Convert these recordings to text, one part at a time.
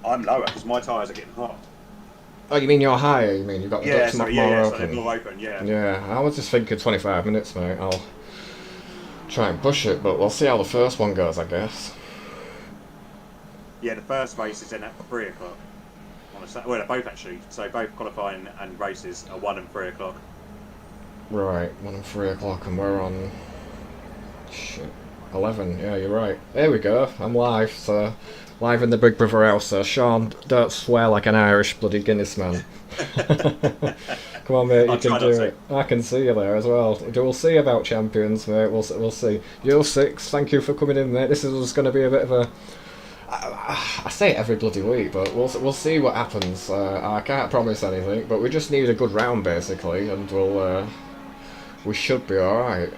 I'm lower because my tyres are getting hot. Oh, you mean you're higher? You mean you've got the ducts more So they're open? more open, yeah. Yeah, I was just thinking 25 minutes, mate. I'll try and push it, but we'll see how the first one goes, I guess. Yeah, the first race is in at 3 o'clock. Well, they're both actually. So both qualifying and races are 1 and 3 o'clock. Right, 1 and 3 o'clock, and we're on. Shit. 11, yeah, you're right. There we go, I'm live, so. Live in the Big Brother house, so Sean, don't swear like an Irish bloody Guinness man. Come on, mate, you can do it. I can see you there as well. We'll see about champions, mate, we'll see. You're 6, thank you for coming in, mate. This is going to be a bit of a. I say it every bloody week, but we'll see what happens. I can't promise anything, but we just need a good round, basically, and we should be alright.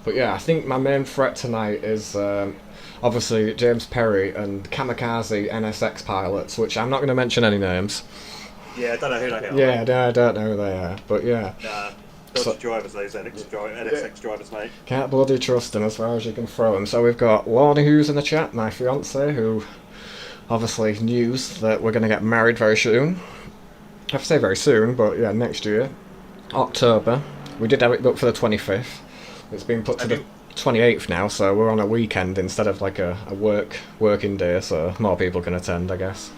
But yeah, I think my main threat tonight is obviously James Perry and Kamikaze NSX pilots, which I'm not going to mention any names. Yeah, I don't know who they are. Yeah, no, I don't know who they are, but yeah. Nah, dodgy drivers, those NSX drivers, mate. Can't bloody trust them as far as you can throw them. So we've got Lorna, who's in the chat, my fiance, who obviously news that we're going to get married very soon. I have to say very soon, but yeah, next year. October. We did have it booked for the 25th. It's been put to the 28th now, so we're on a weekend instead of like a working day, so more people can attend, I guess.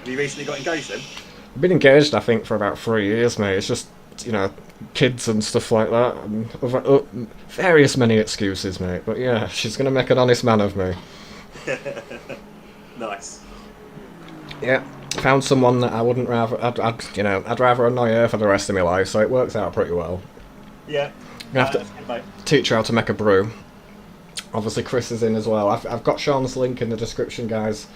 Have you recently got engaged then? I've been engaged, I think, for about 3 years, mate. It's just, you know, kids and stuff like that. And various many excuses, mate. But yeah, she's going to make an honest man of me. Nice. Yeah, found someone that I wouldn't rather, I'd rather annoy her for the rest of my life, so it works out pretty well. Yeah. I'm going to have to teach her how to make a brew. Obviously Chris is in as well. I've got Sean's link in the description, guys.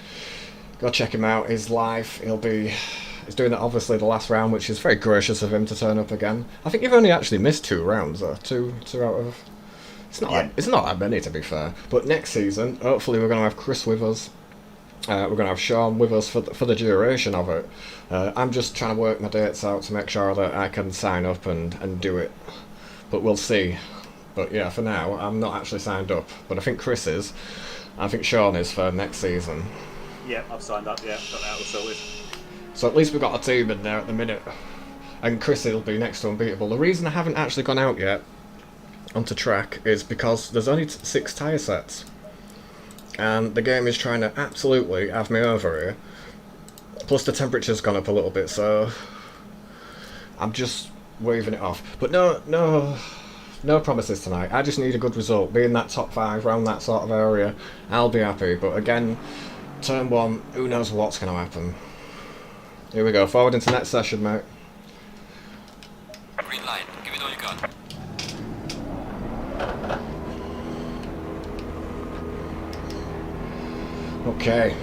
Go check him out. He's live. He's doing that obviously the last round, which is very gracious of him to turn up again. I think you've only actually missed 2 rounds, though. Two out of... It's not that many, to be fair. But next season, hopefully we're going to have Chris with us. We're going to have Sean with us for the duration of it. I'm just trying to work my dates out to make sure that I can sign up and do it. But we'll see. But yeah, for now, I'm not actually signed up. But I think Chris is. I think Sean is for next season. Yeah, I've signed up, yeah. Got that all sorted. So at least we've got a team in there at the minute. And Chris will be next to Unbeatable. The reason I haven't actually gone out yet onto track is because there's only 6 tyre sets. And the game is trying to absolutely have me over here. Plus the temperature's gone up a little bit, so I'm just waving it off. But no promises tonight. I just need a good result. Being that top 5 around that sort of area, I'll be happy. But again, turn 1, who knows what's going to happen. Here we go, forward into next session, mate. Green light, give it all you got. Okay,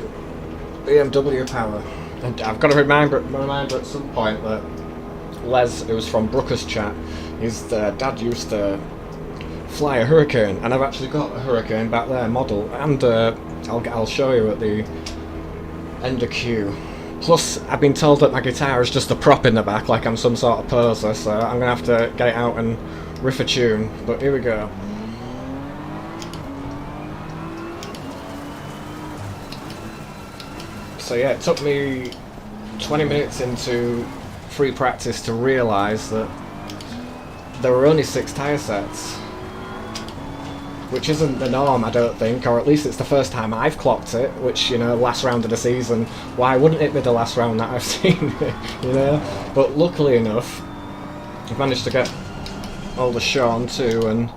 BMW power. And I've got to remind at some point that Les, who's from Brooker's chat, his dad used to fly a Hurricane, and I've actually got a Hurricane back there, model, and I'll show you at the end of queue. Plus, I've been told that my guitar is just a prop in the back, like I'm some sort of poser, so I'm going to have to get it out and riff a tune, but here we go. So yeah, it took me 20 minutes into free practice to realise that there were only 6 tyre sets, which isn't the norm, I don't think, or at least it's the first time I've clocked it, which, you know, last round of the season, why wouldn't it be the last round that I've seen it, you know? But luckily enough, I've managed to get older Sean too, and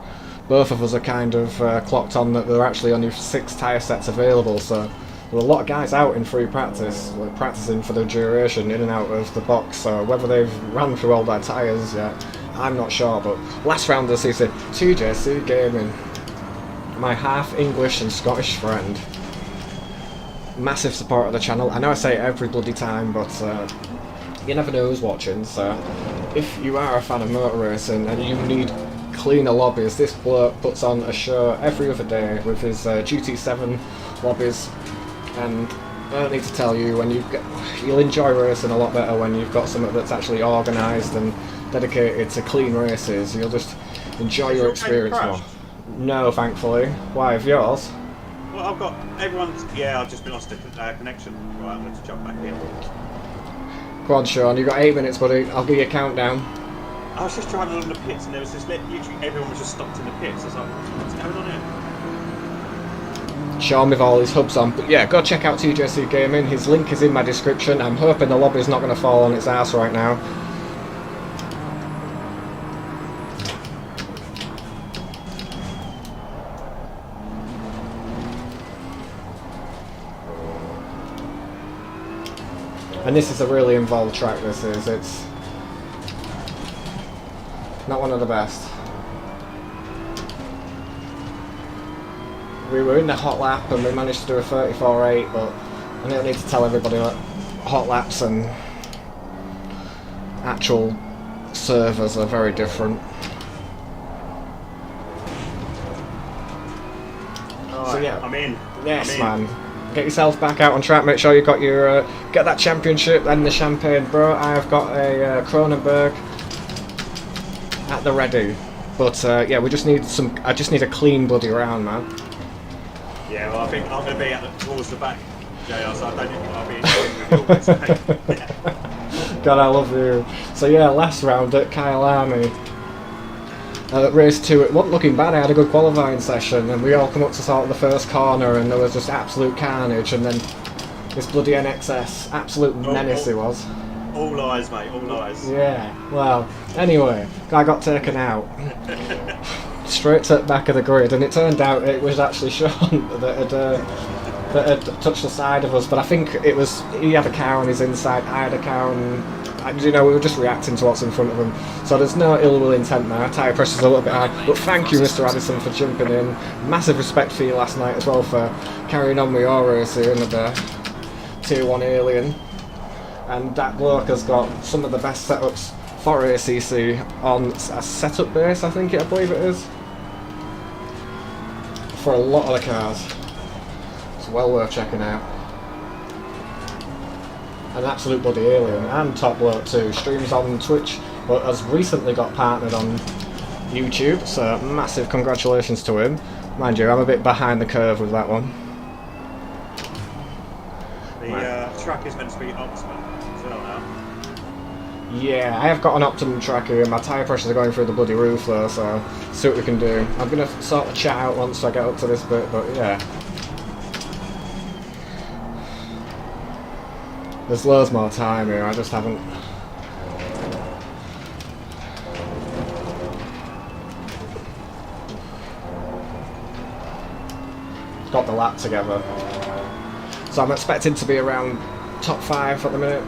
both of us are kind of clocked on that there are actually only 6 tyre sets available, so there were a lot of guys out in free practice, like practicing for the duration in and out of the box, so whether they've ran through all their tyres yet, I'm not sure, but last round of the season, TJC Gaming, my half English and Scottish friend, massive supporter of the channel. I know I say it every bloody time, but you never know who's watching, so if you are a fan of motor racing and you need cleaner lobbies, this bloke puts on a show every other day with his GT7 lobbies, and I don't need to tell you, you'll enjoy racing a lot better when you've got something that's actually organised and dedicated to clean races. You'll just enjoy your experience more. No, thankfully. Why, of yours? Well, I've got everyone's. Yeah, I've just been lost a connection. Right, I'm going to jump back in. Go on, Sean. You've got 8 minutes, buddy. I'll give you a countdown. I was just driving along the pits, and there was this literally everyone was just stopped in the pits. I was like, what's going on here? Sean with all his hubs on. But yeah, go check out TJC Gaming. His link is in my description. I'm hoping the lobby's not going to fall on its ass right now. And this is a really involved track, this is. It's not one of the best. We were in the hot lap and we managed to do a 34.8, but I don't need to tell everybody that hot laps and actual servers are very different. So yeah, I'm in. Yes, man. Get yourself back out on track. Make sure you got your get that championship and the champagne, bro. I have got a Kronenberg at the ready. But yeah, we just need some. I just need a clean bloody round, man. Yeah, well, I think I'm going to be towards the back, JR, so I don't think I'll be with you. God, I love you. So yeah, last round at Kyle Army. Race 2, it wasn't looking bad. I had a good qualifying session and we all come up to sort of the first corner and there was just absolute carnage, and then this bloody NXS, absolute menace he was. All eyes, mate, all eyes. Yeah, well, anyway, guy got taken out. Straight to the back of the grid, and it turned out it was actually Sean that had touched the side of us, but I think it was, he had a car on his inside, I had a car on, you know, we were just reacting to what's in front of him, so there's no ill will intent there. Tyre pressure's a little bit high, but thank you, Mr. Addison, for jumping in. Massive respect for you last night as well for carrying on with your race here in the Tier 1 Alien, and that bloke has got some of the best setups for ACC on a setup base, I believe it is, for a lot of the cars. It's well worth checking out. An absolute bloody alien, and top bloke too. Streams on Twitch, but has recently got partnered on YouTube, so massive congratulations to him. Mind you, I'm a bit behind the curve with that one. The track is meant to be optimum as well now. Yeah, I have got an optimum track here, and my tyre pressures are going through the bloody roof though, so see what we can do. I'm going to sort of chat out once I get up to this bit, but yeah. There's loads more time here, I just haven't... got the lap together. So I'm expecting to be around top 5 at the minute.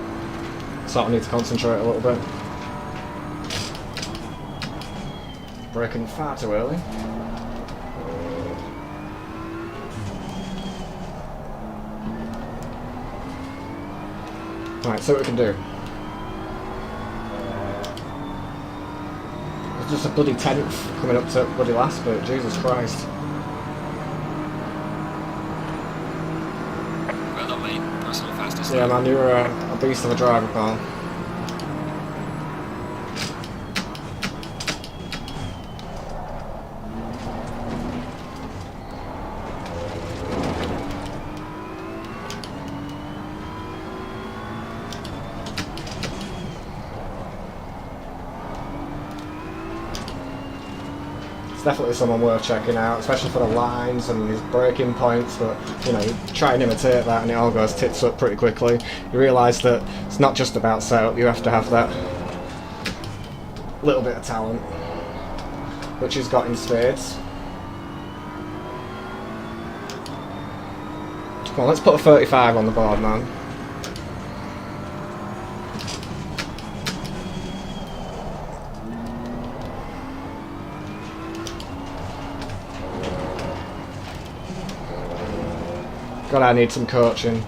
Sort of need to concentrate a little bit. Braking far too early. Right, see what we can do. It's just a bloody 10th coming up to bloody last bit, Jesus Christ. Well done, mate. Personal fastest. Yeah, man, you're a beast of a driver, pal. Definitely someone worth checking out, especially for the lines and his braking points, but you know, you try and imitate that and it all goes tits up pretty quickly. You realise that it's not just about setup, you have to have that little bit of talent, which he's got in spades. Come on, let's put a 35 on the board, man. God, I need some coaching.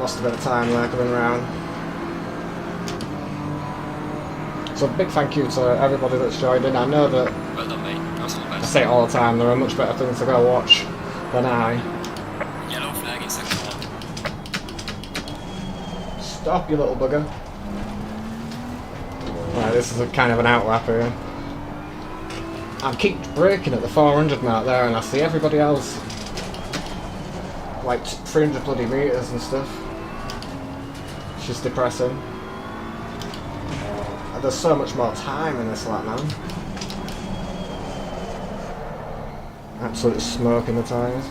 lost a bit of time there coming round. So big thank you to everybody that's joined in. I know that Well done, mate. Personal I best. say it all the time, there are much better things to go watch than I. Yellow flag in sector 1. Stop, you little bugger. Right, this is a kind of an outlap here. I keep braking at the 400 mark there and I see everybody else like 300 bloody metres and stuff. It's just depressing. And there's so much more time in this lap, man. Absolutely smoking the tyres.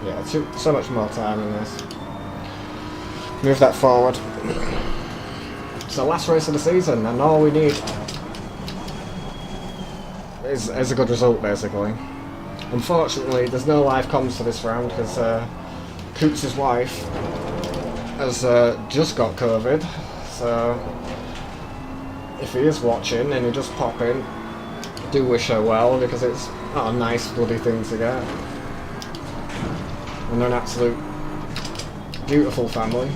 Yeah, so much more time in this. Move that forward. It's the last race of the season, and all we need is a good result, basically. Unfortunately, there's no live comms for this round because Coots' wife has just got COVID. So, if he is watching and he just pop in, do wish her well because it's not a nice bloody thing to get. And they're an absolute beautiful family.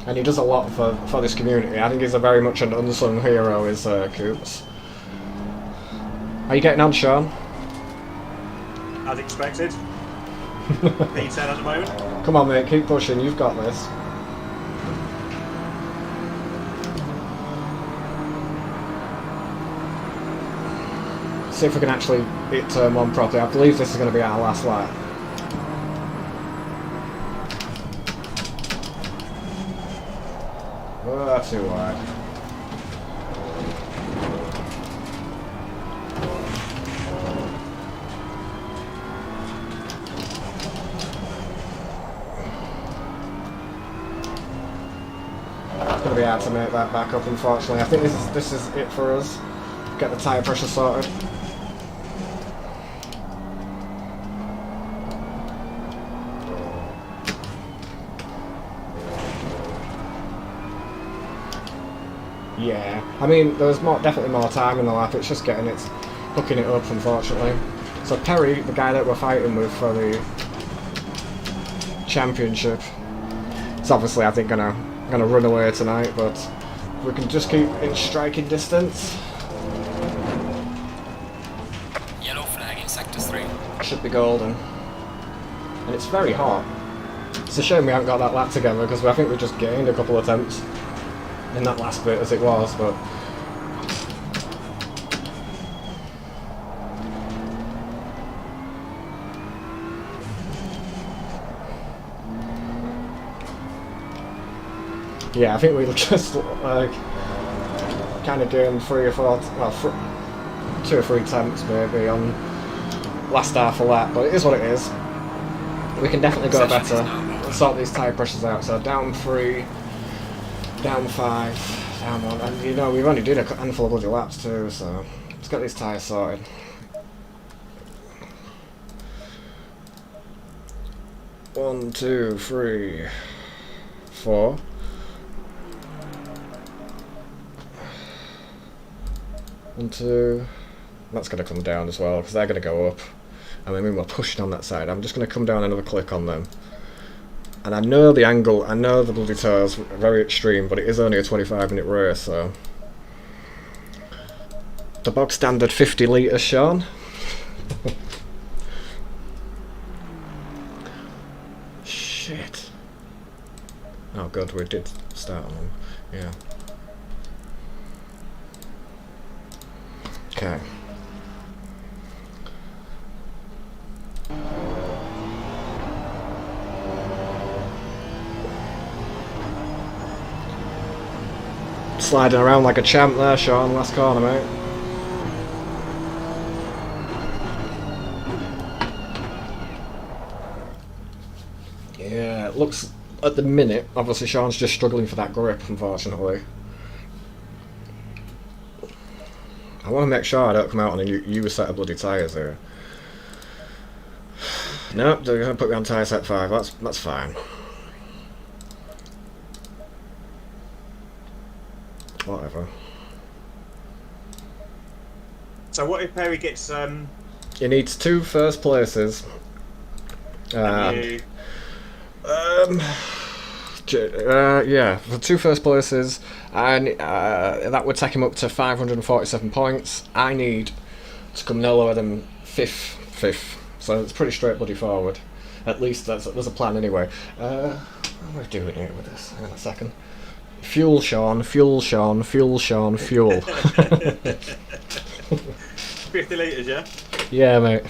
And he does a lot for this community. I think he's a very much an unsung hero, is Coops. Are you getting on, Sean? As expected. P10 at the moment. Come on, mate, keep pushing. You've got this. See if we can actually hit turn 1 properly. I believe this is going to be our last lap. Oh, too wide. It's going to be hard to make that back up, unfortunately. I think this is it for us. Get the tyre pressure sorted. Yeah, I mean, there was definitely more time in the lap, it's just hooking it up, unfortunately. So Perry, the guy that we're fighting with for the championship, is obviously, I think, gonna run away tonight, but we can just keep in striking distance. Yellow flag in sector 3. Should be golden. And it's very hot. It's a shame we haven't got that lap together, because I think we just gained a couple of attempts in that last bit as it was, but yeah, I think we just kind of doing 3 or 4, well, 2 or 3 attempts maybe on last half a lap, but it is what it is. We can definitely go better and sort these tyre pressures out. So down 3. Down 5, down 1, and you know, we've only did a handful of bloody laps too, so let's get these tyres sorted. One, 2, 3, 4. One, 2. That's going to come down as well, because they're going to go up. And I mean, we're pushing on that side. I'm just going to come down another click on them. And I know the angle, I know the bloody toes are very extreme, but it is only a 25-minute race, so... The bog standard 50 litres, Sean. Shit. Oh good, we did start on them, yeah. Okay. Sliding around like a champ there, Sean, last corner, mate. Yeah, it looks, at the minute, obviously Sean's just struggling for that grip, unfortunately. I want to make sure I don't come out on a new set of bloody tyres here. Nope, they're going to put me on tyre set 5, that's fine. Whatever. So what if Perry gets He needs 2 first places. You. Yeah, for 2 first places, and that would take him up to 547 points. I need to come no lower than 5th. So it's pretty straight bloody forward. At least there's a plan anyway. What am I doing here with this? Hang on a second. Fuel, Sean. 50 litres, yeah? Yeah, mate.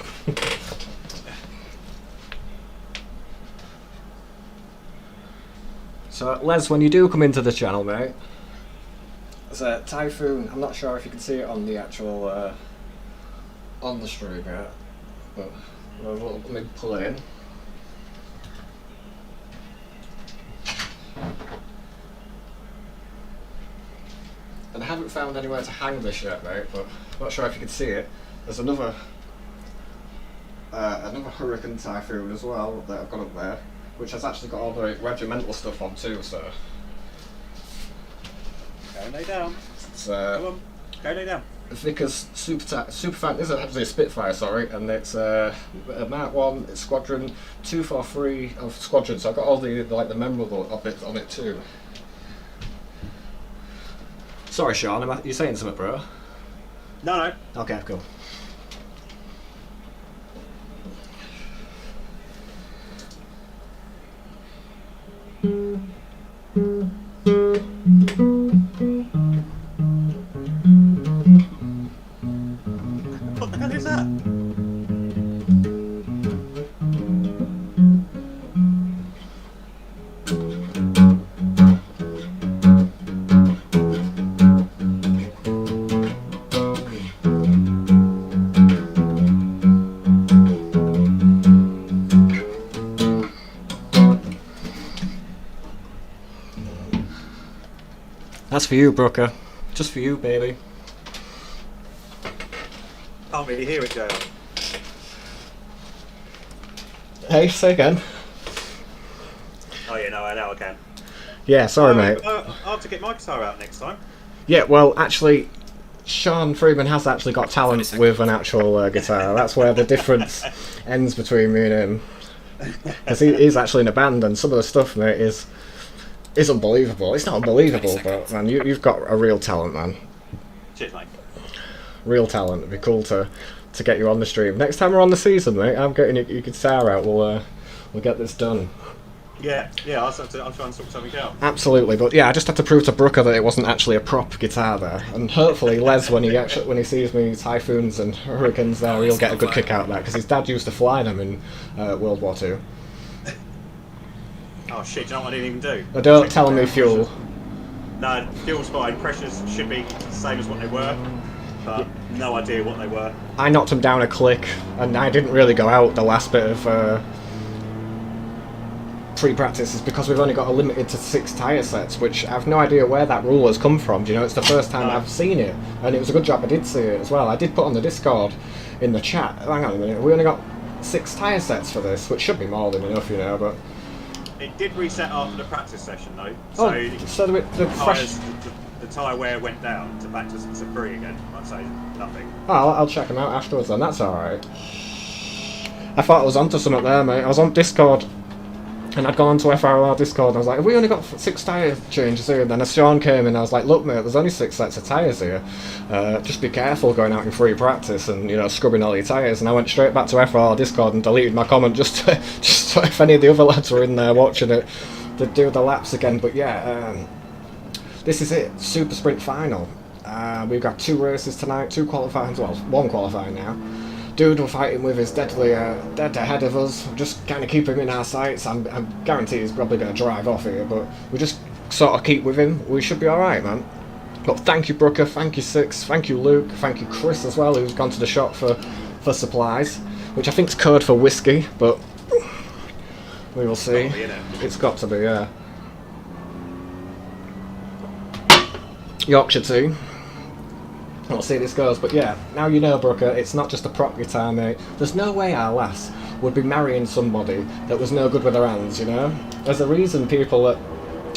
So, Les, when you do come into the channel, mate, there's a Typhoon. I'm not sure if you can see it on the actual, on the stream yet, but let me pull it in. And I haven't found anywhere to hang this yet, mate, but I'm not sure if you can see it. There's another Hurricane Typhoon as well that I've got up there, which has actually got all the regimental stuff on too, so... Go lay down. It's, Come on, go lay down. Vickers Superfan is actually a Spitfire, sorry, and it's a Mark 1, it's Squadron 243 of Squadron, so I've got all the memorable bits on it too. Sorry, Sean, are you saying something, bro? No. Okay, cool. What the hell is that? That's for you, Brooker. Just for you, baby. Can't really hear it, Joe. Hey, say again. Oh yeah, no, I can. Yeah, sorry, mate. I'll have to get my guitar out next time. Yeah, well, actually, Sean Freeman has actually got talent with an actual guitar. That's where the difference ends between me and him. Because he's actually in a band, and some of the stuff, mate, is unbelievable. It's not unbelievable, but man, you've got a real talent, man. Cheers, mate. Real talent. It'd be cool to get you on the stream. Next time we're on the season, mate, I'm getting your guitar out. We'll get this done. Yeah, I'll try and sort something out. Absolutely, but yeah, I just had to prove to Brooker that it wasn't actually a prop guitar there, and hopefully Les, when he sees me Typhoons and Hurricanes there, he'll get a good kick out of that, because his dad used to fly them in World War II. Oh shit, do you know what I didn't even do? Don't tell me fuel. No, fuel's fine. Pressures should be the same as what they were, but no idea what they were. I knocked him down a click, and I didn't really go out the last bit of pre-practice, is because we've only got a limited to 6 tyre sets, which I've no idea where that rule has come from. You know, it's the first time I've seen it, and it was a good job I did see it as well. I did put on the Discord in the chat, hang on a minute, we only got 6 tyre sets for this, which should be more than enough, you know, but... It did reset after the practice session though, so the tyre wear went down to back to 3 again. I'd say nothing. Oh, I'll check them out afterwards then, that's alright. I thought I was onto something there, mate. I was on Discord, and I'd gone onto FRL Discord, and I was like, have we only got 6 tyre changes here? And then as Sean came in, I was like, look mate, there's only 6 sets of tyres here. Just be careful going out in free practice and, you know, scrubbing all your tyres. And I went straight back to FRL Discord and deleted my comment just so if any of the other lads were in there watching it, they'd do the laps again. But yeah, this is it, Super Sprint Final. We've got 2 races tonight, 2 qualifying, well, 1 qualifying now. Dude we're fighting with is dead ahead of us. We're just kind of keep him in our sights. I'm guaranteed he's probably going to drive off here, but we just sort of keep with him. We should be alright, man. But thank you, Brooker, thank you, Six, thank you, Luke, thank you, Chris as well, who's gone to the shop for supplies, which I think is code for whiskey, but we will see. It's got to be, yeah. Yorkshire tea. We'll see how this goes, but yeah, now you know, Brooker, it's not just a prop guitar, mate. There's no way our lass would be marrying somebody that was no good with their hands, you know? There's a reason people that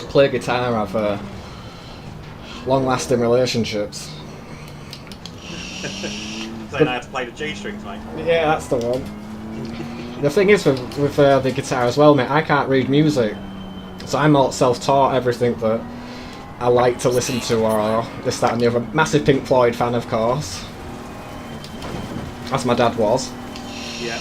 play guitar have long-lasting relationships. As Don't know how to play the G strings, mate. Yeah, that's the one. The thing is with the guitar as well, mate, I can't read music. So I'm all self-taught everything that I like to listen to or this, that and the other. Massive Pink Floyd fan, of course. As my dad was. Yeah.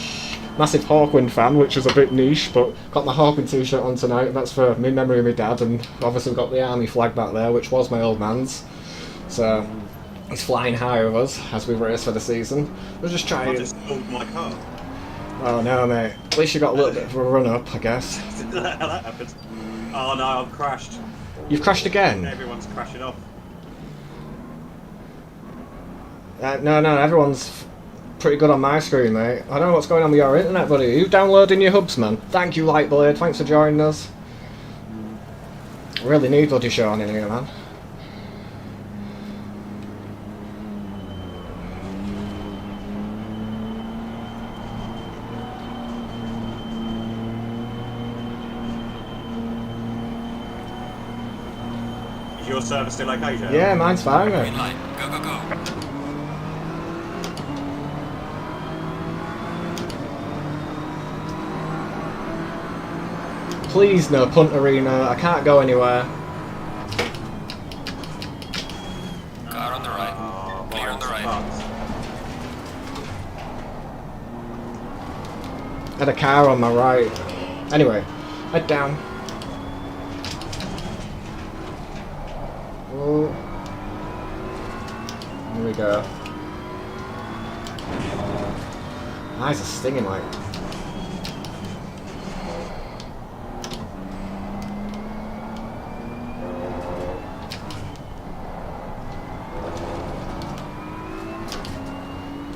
Massive Hawkwind fan, which was a bit niche, but got my Hawkwind t-shirt on tonight. That's for me memory of my dad, and obviously we've got the army flag back there, which was my old man's. So he's flying high with us as we race for the season. We're just trying. I just pulled my car. Oh no, mate. At least you got a little bit of a run up, I guess. That happened. Oh no, I've crashed. You've crashed again? Everyone's crashing off. No, everyone's pretty good on my screen, mate. I don't know what's going on with your internet, buddy. Are you downloading your hubs, man? Thank you, Lightblade. Thanks for joining us. Really need bloody Sean in here, man. Is your server still okay, Joe? Yeah, mine's fine, Green mate. light. Go, go, go. Please no punt arena. I can't go anywhere. Car on the right. Oh, Clear on the right. Had a car on my right. Anyway, head down. Oh. Here we go. Eyes are stinging like.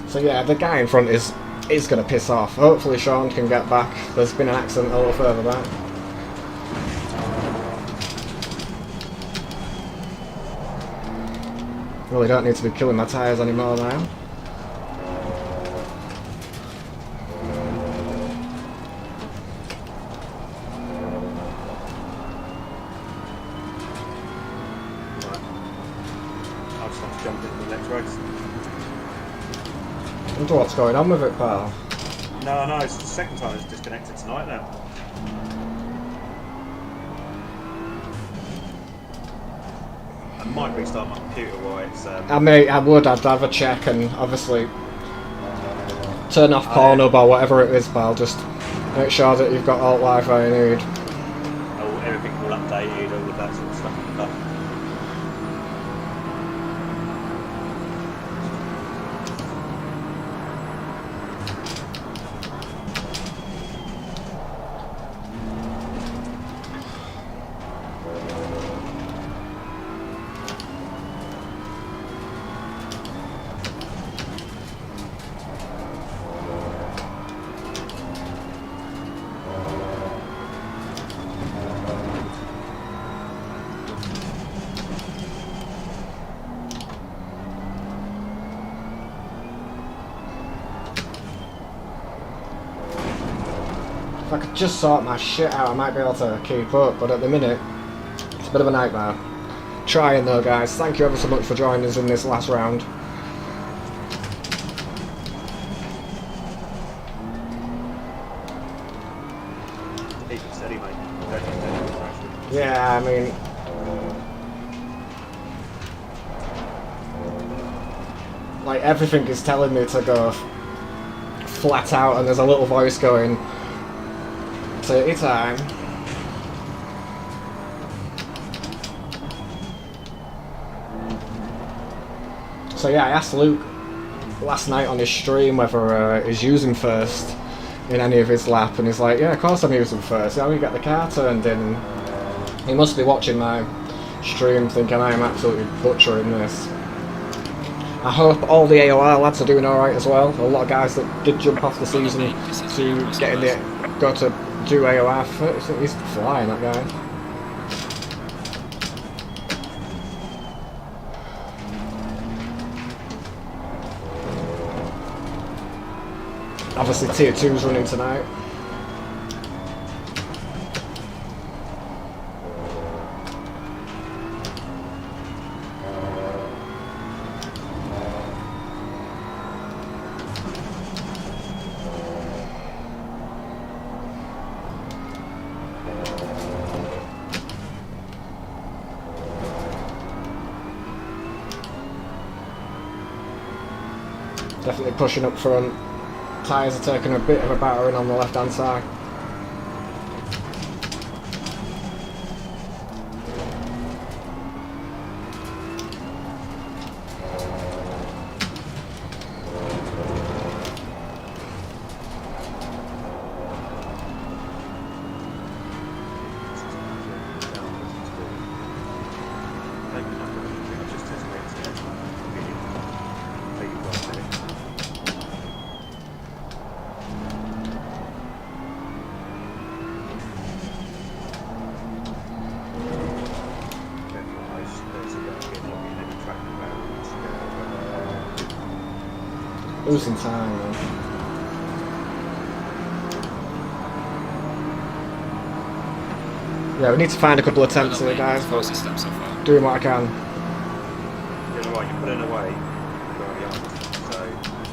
So yeah, the guy in front is going to piss off. Hopefully Sean can get back. There's been an accident a little further back. Really don't need to be killing my tyres anymore now. I'll just have to jump into the next race. I wonder what's going on with it, pal. No, it's the second time it's disconnected tonight now. I might restart my computer while it's... I'd have a check and obviously turn off Pornhub or whatever it is, pal. Just make sure that you've got all the Wi-Fi you need. Everything all updated, all of that sort of stuff. If I could just sort my shit out, I might be able to keep up, but at the minute, it's a bit of a nightmare. Trying though, guys. Thank you ever so much for joining us in this last round. Keep it steady, mate. Don't get steady. Yeah, I mean... like, everything is telling me to go flat out, and there's a little voice going, take your time. So yeah, I asked Luke last night on his stream whether he's using first in any of his lap, and he's like, yeah, of course I'm using first. Yeah, we get the car turned in. He must be watching my stream thinking I am absolutely butchering this. I hope all the AOR lads are doing alright as well. A lot of guys that did jump off the season to get in the go to do AOR. He's flying, that guy. Obviously tier 2's running tonight. Definitely pushing up front. Tyres are taking a bit of a battering on the left hand side. Losing time, man. Yeah, we need to find a couple of attempts here, guys, but Fastest step so far. doing what I can. You know what, you're pulling away, you're already on. So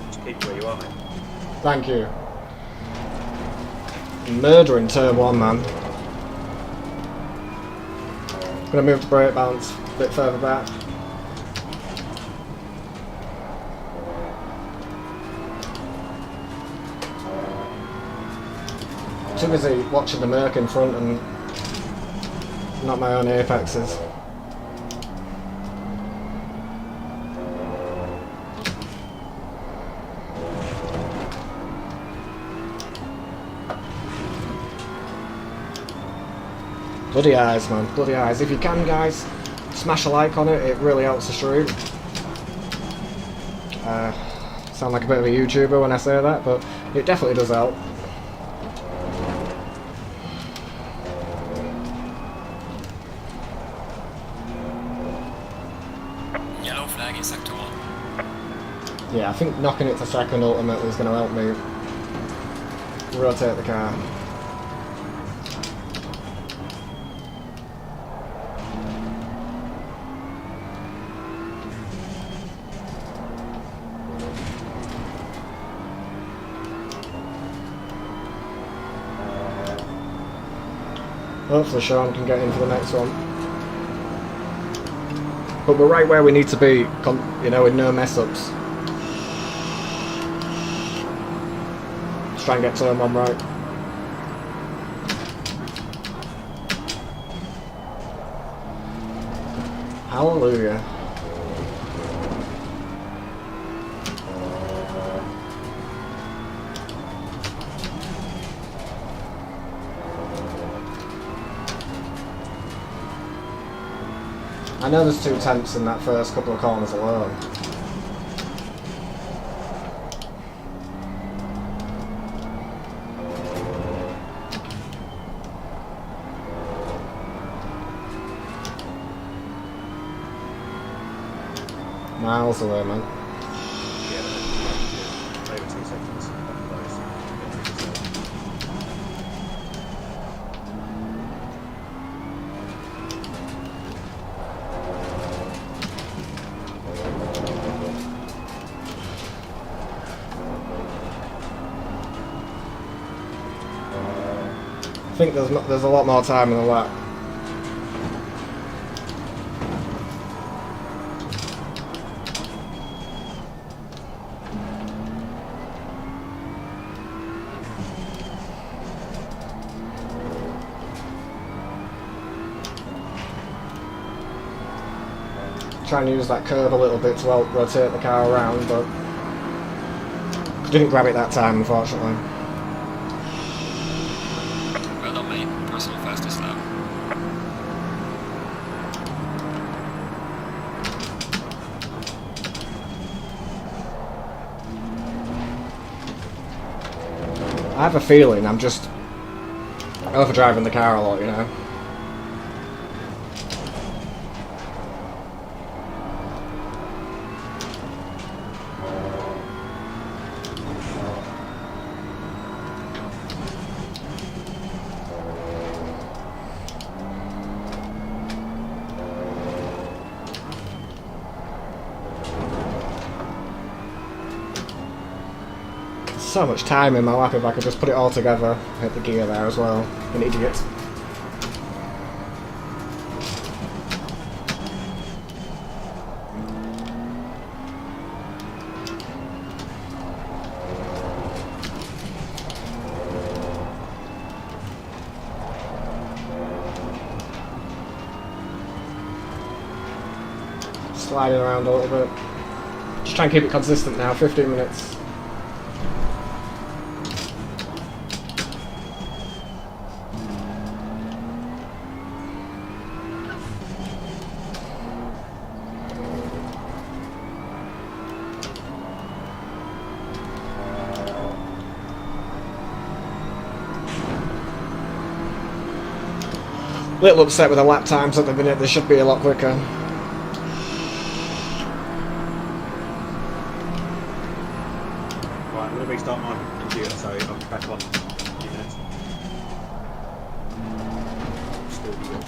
just keep where you are, mate. Thank you. Murdering turn 1, man. Gonna move the brake balance a bit further back. Too busy watching the Merc in front and not my own apexes. Bloody eyes, man, bloody eyes. If you can, guys, smash a like on it, it really helps the stream. Sound like a bit of a YouTuber when I say that, but it definitely does help. Yellow flag in sector 1. Yeah, I think knocking it to second ultimately is going to help me rotate the car. Hopefully Sean can get in for the next one. But we're right where we need to be, you know, with no mess-ups. Let's try and get turn 1 right. Hallelujah. I know there's 2 tenths in that first couple of corners alone. Miles away, man. Yeah, over 2 seconds. I think there's a lot more time in the lap. Try and use that curve a little bit to help rotate the car around, but didn't grab it that time, unfortunately. Well done, mate. Personal fastest now. I have a feeling I'm just overdriving the car a lot, you know. So much time in my lap if I could just put it all together. Hit the gear there as well. An idiot. sliding around a little bit. Just try and keep it consistent now, 15 minutes. Little upset with the lap times at the minute, they should be a lot quicker. Right, I'm going to restart my computer, so I'll be back on in a few minutes. Still working.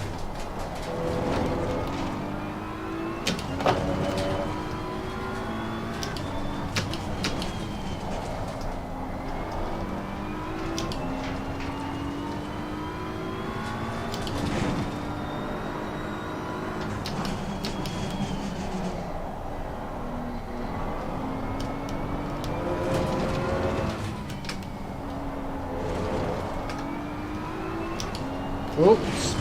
Oops.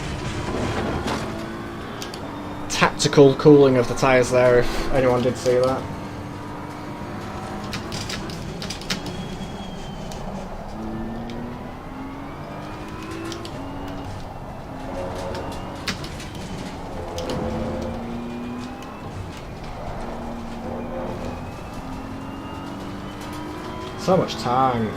Tactical cooling of the tyres there, if anyone did see that. So much time.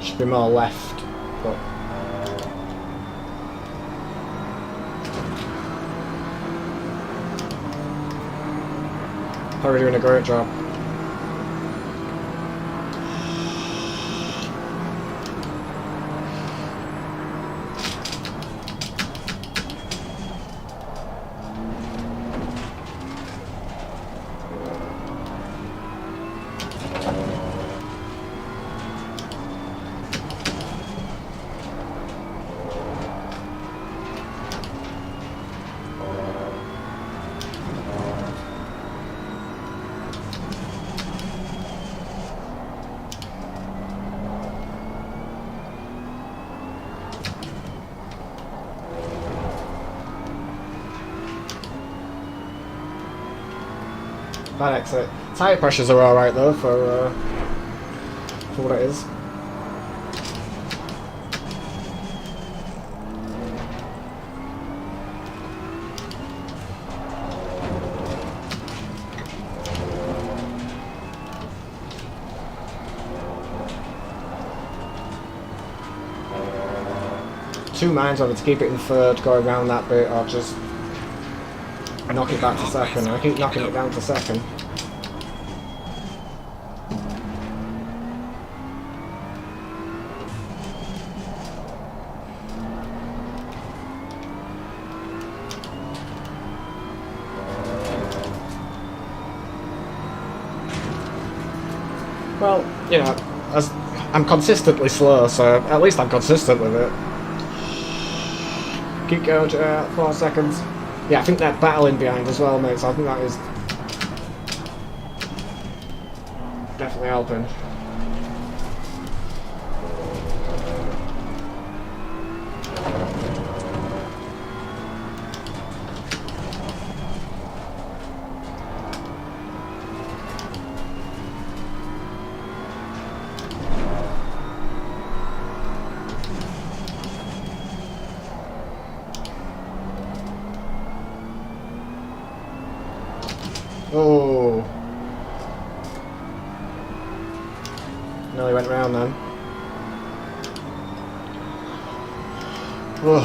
Should be more left, but probably doing a great job. Bad exit. Tyre pressures are alright though for what it is. Two minds whether to keep it in third, going around that bit, or just knock it back to second. I keep knocking it down to second. Well, you know, as I'm consistently slow, so at least I'm consistent with it. Keep going, 4 seconds. Yeah, I think they're battling behind as well, mate, so I think that is definitely helping. Oh, nearly went round then. Oh.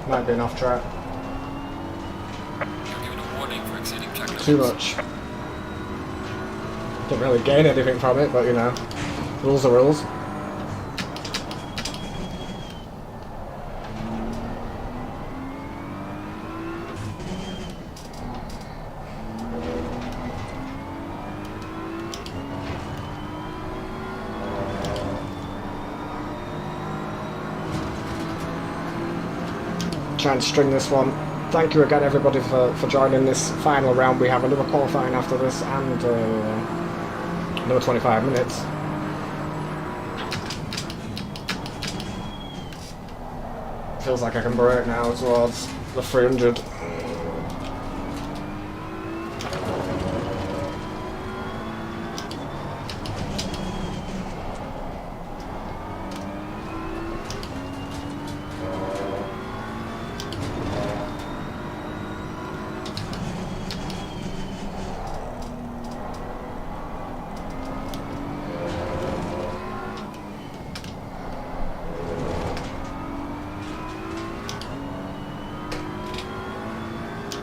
Might be an off track. Too much. Didn't really gain anything from it, but you know, rules are rules. trying to string this one. Thank you again everybody for joining this final round. We have another qualifying after this and another 25 minutes. Feels like I can brake now towards the 300.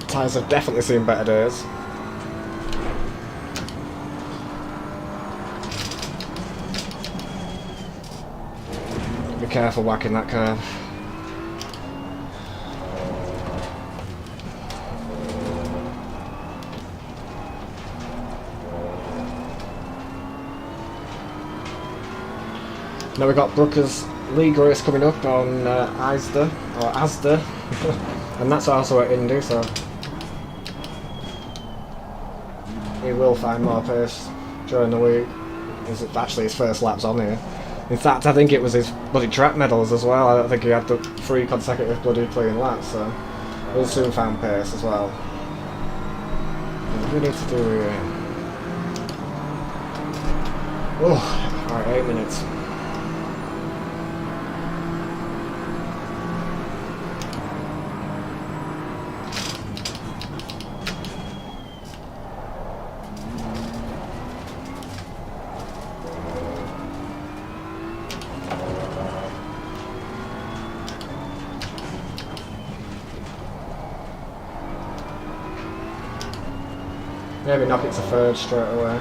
Tyres have definitely seen better days. Be careful whacking that curve. Now we've got Brooker's League race coming up on Asda, and that's also at Indi, so he will find more pace during the week. It's actually his first laps on here. In fact, I think it was his bloody track medals as well. I don't think he had the 3 consecutive bloody clean laps, so we'll soon find pace as well. What do we need to do here? Oh, alright, 8 minutes. Maybe knock it to 3rd straight away.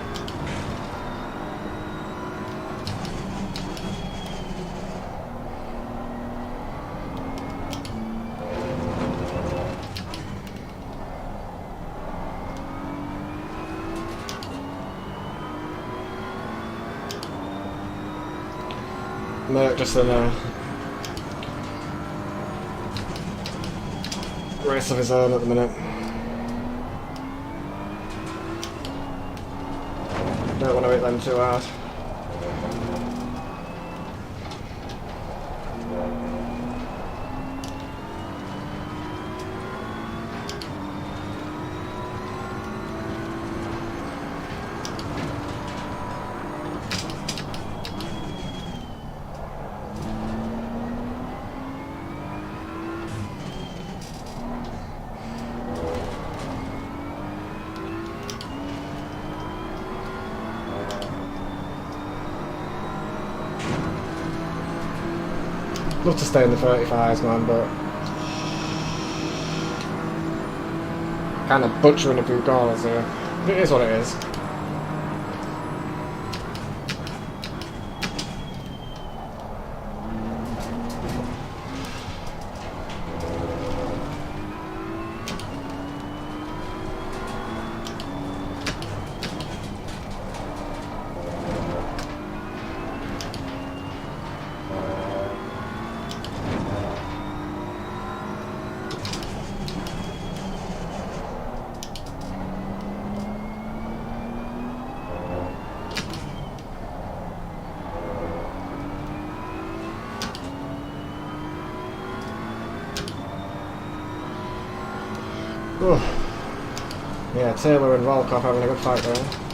Merc just in a race of his own at the minute. Don't want to hit them too hard. Love to stay in the 35s, man, but kind of butchering a few corners here. It is what it is. Yeah, Taylor and Volkov having a good fight there.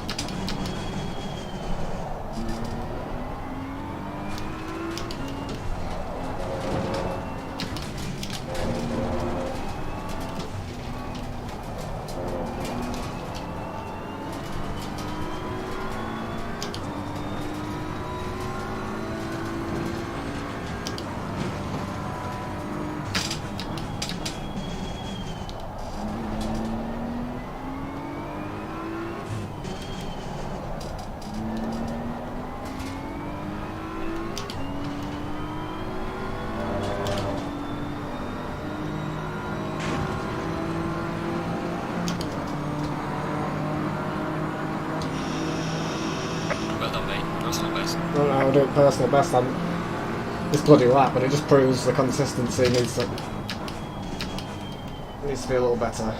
Well, I would do personal best on this bloody lap, but it just proves the consistency needs to Needs to be a little better.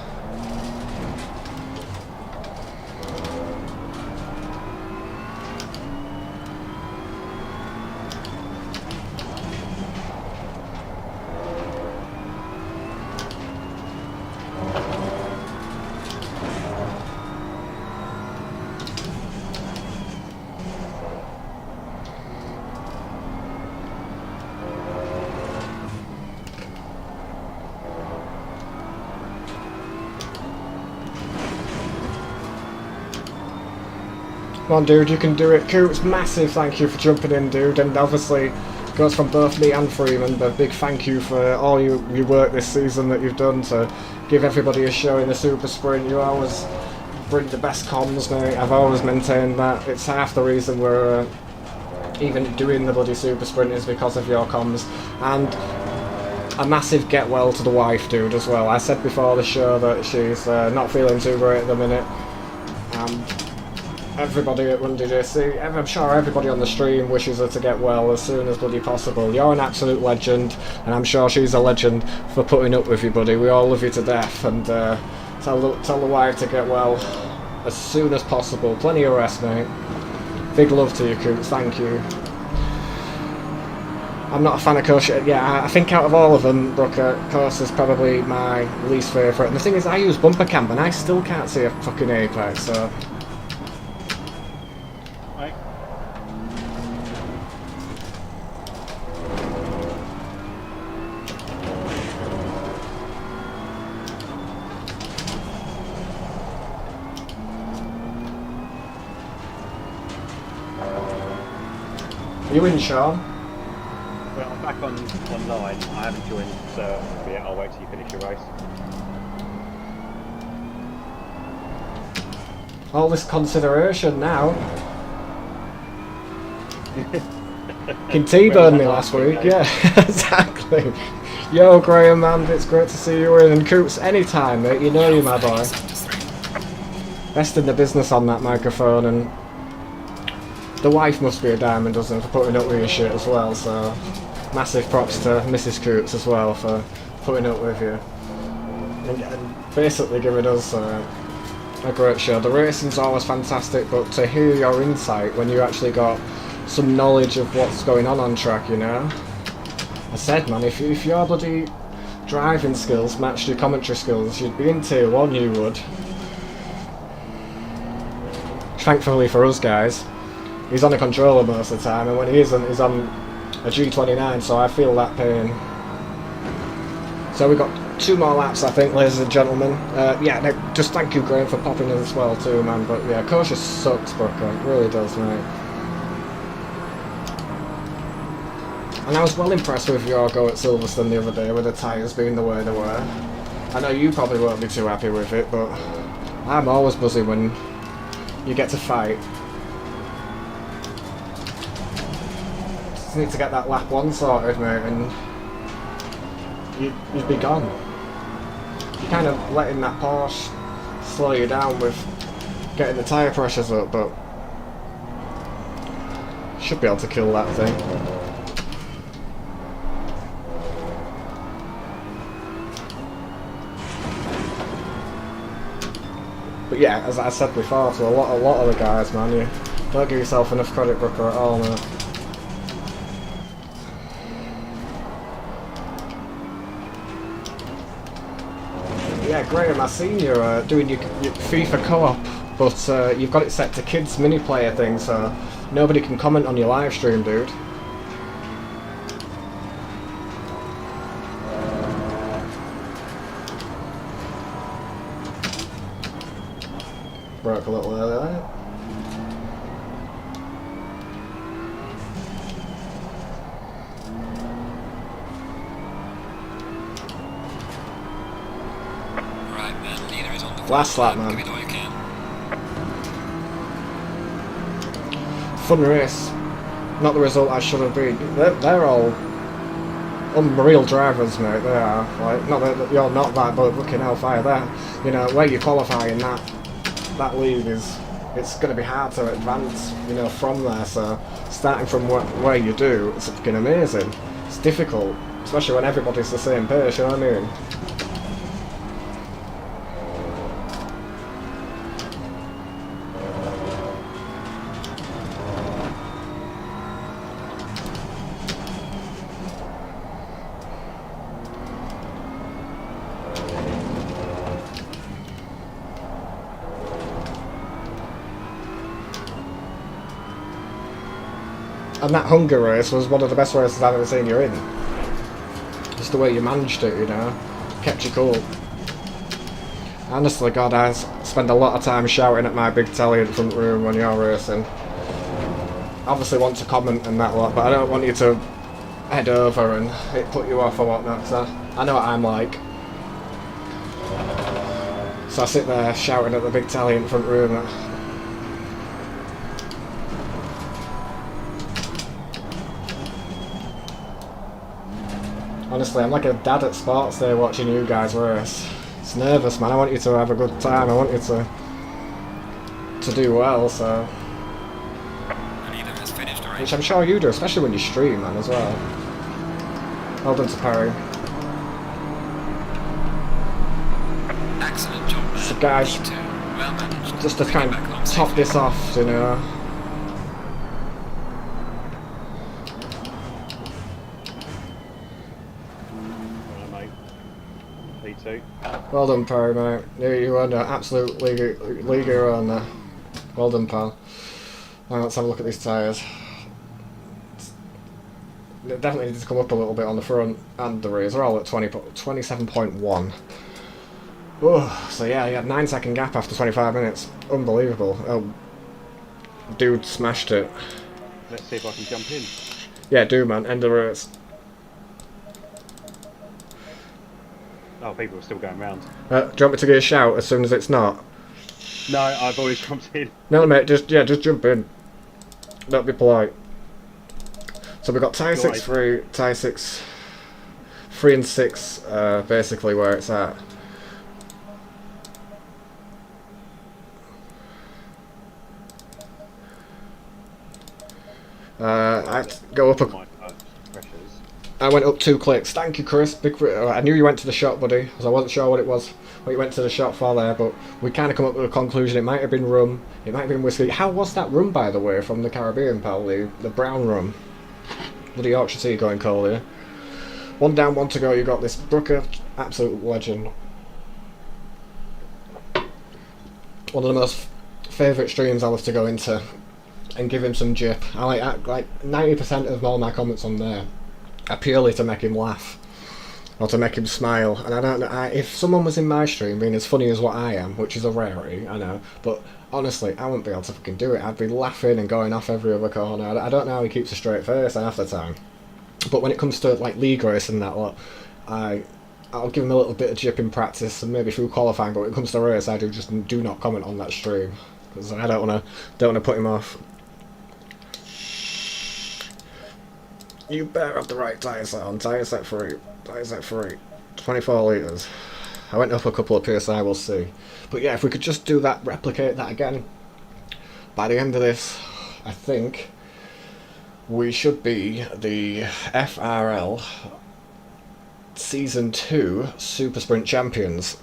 Come on, dude, you can do it. Coots, massive thank you for jumping in, dude, and obviously goes from both me and Freeman, but big thank you for all your work this season that you've done to give everybody a show in the Super Sprint. You always bring the best comms, mate. I've always maintained that. It's half the reason we're even doing the bloody Super Sprint is because of your comms. And a massive get well to the wife, dude, as well. I said before the show that she's not feeling too great at the minute. Everybody at Run DJC, I'm sure everybody on the stream wishes her to get well as soon as bloody possible. You're an absolute legend, and I'm sure she's a legend for putting up with you, buddy. We all love you to death, and tell the wife to get well as soon as possible. Plenty of rest, mate. Big love to you, Coots. Thank you. I'm not a fan of Corsa. Yeah, I think out of all of them, Brooker, Corsa's probably my least favourite. And the thing is, I use bumper cam, and I still can't see a fucking apex, so... You in, Sean? Well, I'm back online. I haven't joined, so yeah, I'll wait till you finish your race. All this consideration now. Can T-burn me last week, yeah, exactly. Yo, Graham, man, it's great to see you in. And Coops, anytime, mate, you know you're my boy. Best in the business on that microphone, and the wife must be a diamond, doesn't it, for putting up with your shit as well, so massive props to Mrs. Coots as well for putting up with you. And basically giving us a great show. The racing's always fantastic, but to hear your insight when you actually got some knowledge of what's going on track, you know? I said, man, if your bloody driving skills matched your commentary skills, you'd be in tier 1, you would. Thankfully for us guys, he's on a controller most of the time, and when he isn't, he's on a G29, so I feel that pain. So we've got 2 more laps, I think, ladies and gentlemen. Yeah, just thank you, Graham, for popping in as well too, man. But yeah, Corsa sucks, Brooker. It really does, mate. And I was well impressed with your go at Silverstone the other day, with the tyres being the way they were. I know you probably won't be too happy with it, but I'm always buzzy when you get to fight. Just need to get that lap 1 sorted, mate, and you'd be gone. You're kind of letting that Porsche slow you down with getting the tyre pressures up, but should be able to kill that thing. But yeah, as I said before, to a lot of the guys, man, you don't give yourself enough credit, Brooker, at all, mate. Yeah, Graham, I've seen you doing your FIFA co-op, but you've got it set to kids mini player thing, so nobody can comment on your live stream, dude. Broke a little early there. Last lap, man. Give it all you can. Fun race. Not the result I should have been. They're all unreal drivers, mate. They are. Like, not that you're not that, but looking hellfire there. You know, where you qualify in that league it's going to be hard to advance, you know, from there. So starting from where you do, it's fucking amazing. It's difficult, especially when everybody's the same pace. You know what I mean? And that hunger race was one of the best races I've ever seen you in. Just the way you managed it, you know, kept you cool. Honestly, God, I spend a lot of time shouting at my big telly in the front room when you're racing. Obviously want to comment and that lot, but I don't want you to head over and it put you off or whatnot, so I know what I'm like. So I sit there shouting at the big telly in the front room. Honestly, I'm like a dad at sports day watching you guys race. It's nervous, man. I want you to have a good time. I want you to do well, so... Which I'm sure you do, especially when you stream, man, as well. Well done to Perry. Excellent job, man. So guys, Well managed. just to kind of top this off, you know. Well, mate. P2. Well done, Perry, mate. You were an absolute league hero on there. Well done, pal. Right, let's have a look at these tyres. They definitely need to come up a little bit on the front and the rears. They're all at 27.1. Oh, so yeah, he had 9-second gap after 25 minutes. Unbelievable. Oh, dude smashed it. Let's see if I can jump in. Yeah, do, man. End of the race. Oh, people are still going round. Do you want me to give a shout as soon as it's not? No, I've always jumped in. No, mate, just jump in. Don't be polite. So we've got tyre 6 3, tyre 6 3 and 6, basically where it's at. I go up a... I went up 2 clicks. Thank you, Chris. I knew you went to the shop, buddy, because I wasn't sure what it was, what you went to the shop for there, but we kind of come up with a conclusion. It might have been rum, it might have been whiskey. How was that rum, by the way, from the Caribbean, pal? The brown rum. Bloody Yorkshire tea going cold here. 1 down, 1 to go. You got this Brooker, absolute legend. One of the most favourite streams I love to go into and give him some jip. I like 90% of all my comments on there are purely to make him laugh or to make him smile. And I don't know, if someone was in my stream being as funny as what I am, which is a rarity, I know, but honestly, I wouldn't be able to fucking do it. I'd be laughing and going off every other corner. I don't know how he keeps a straight face half the time. But when it comes to like league race and that lot, I'll give him a little bit of jip in practice and maybe through qualifying. But when it comes to race, I do not comment on that stream because I don't want to put him off. You better have the right tyre set on. Tyre set 3. Tyre set 3. 24 litres. I went up a couple of PSI, we'll see. But yeah, if we could just do that, replicate that again, by the end of this, I think we should be the FRL Season 2 Super Sprint Champions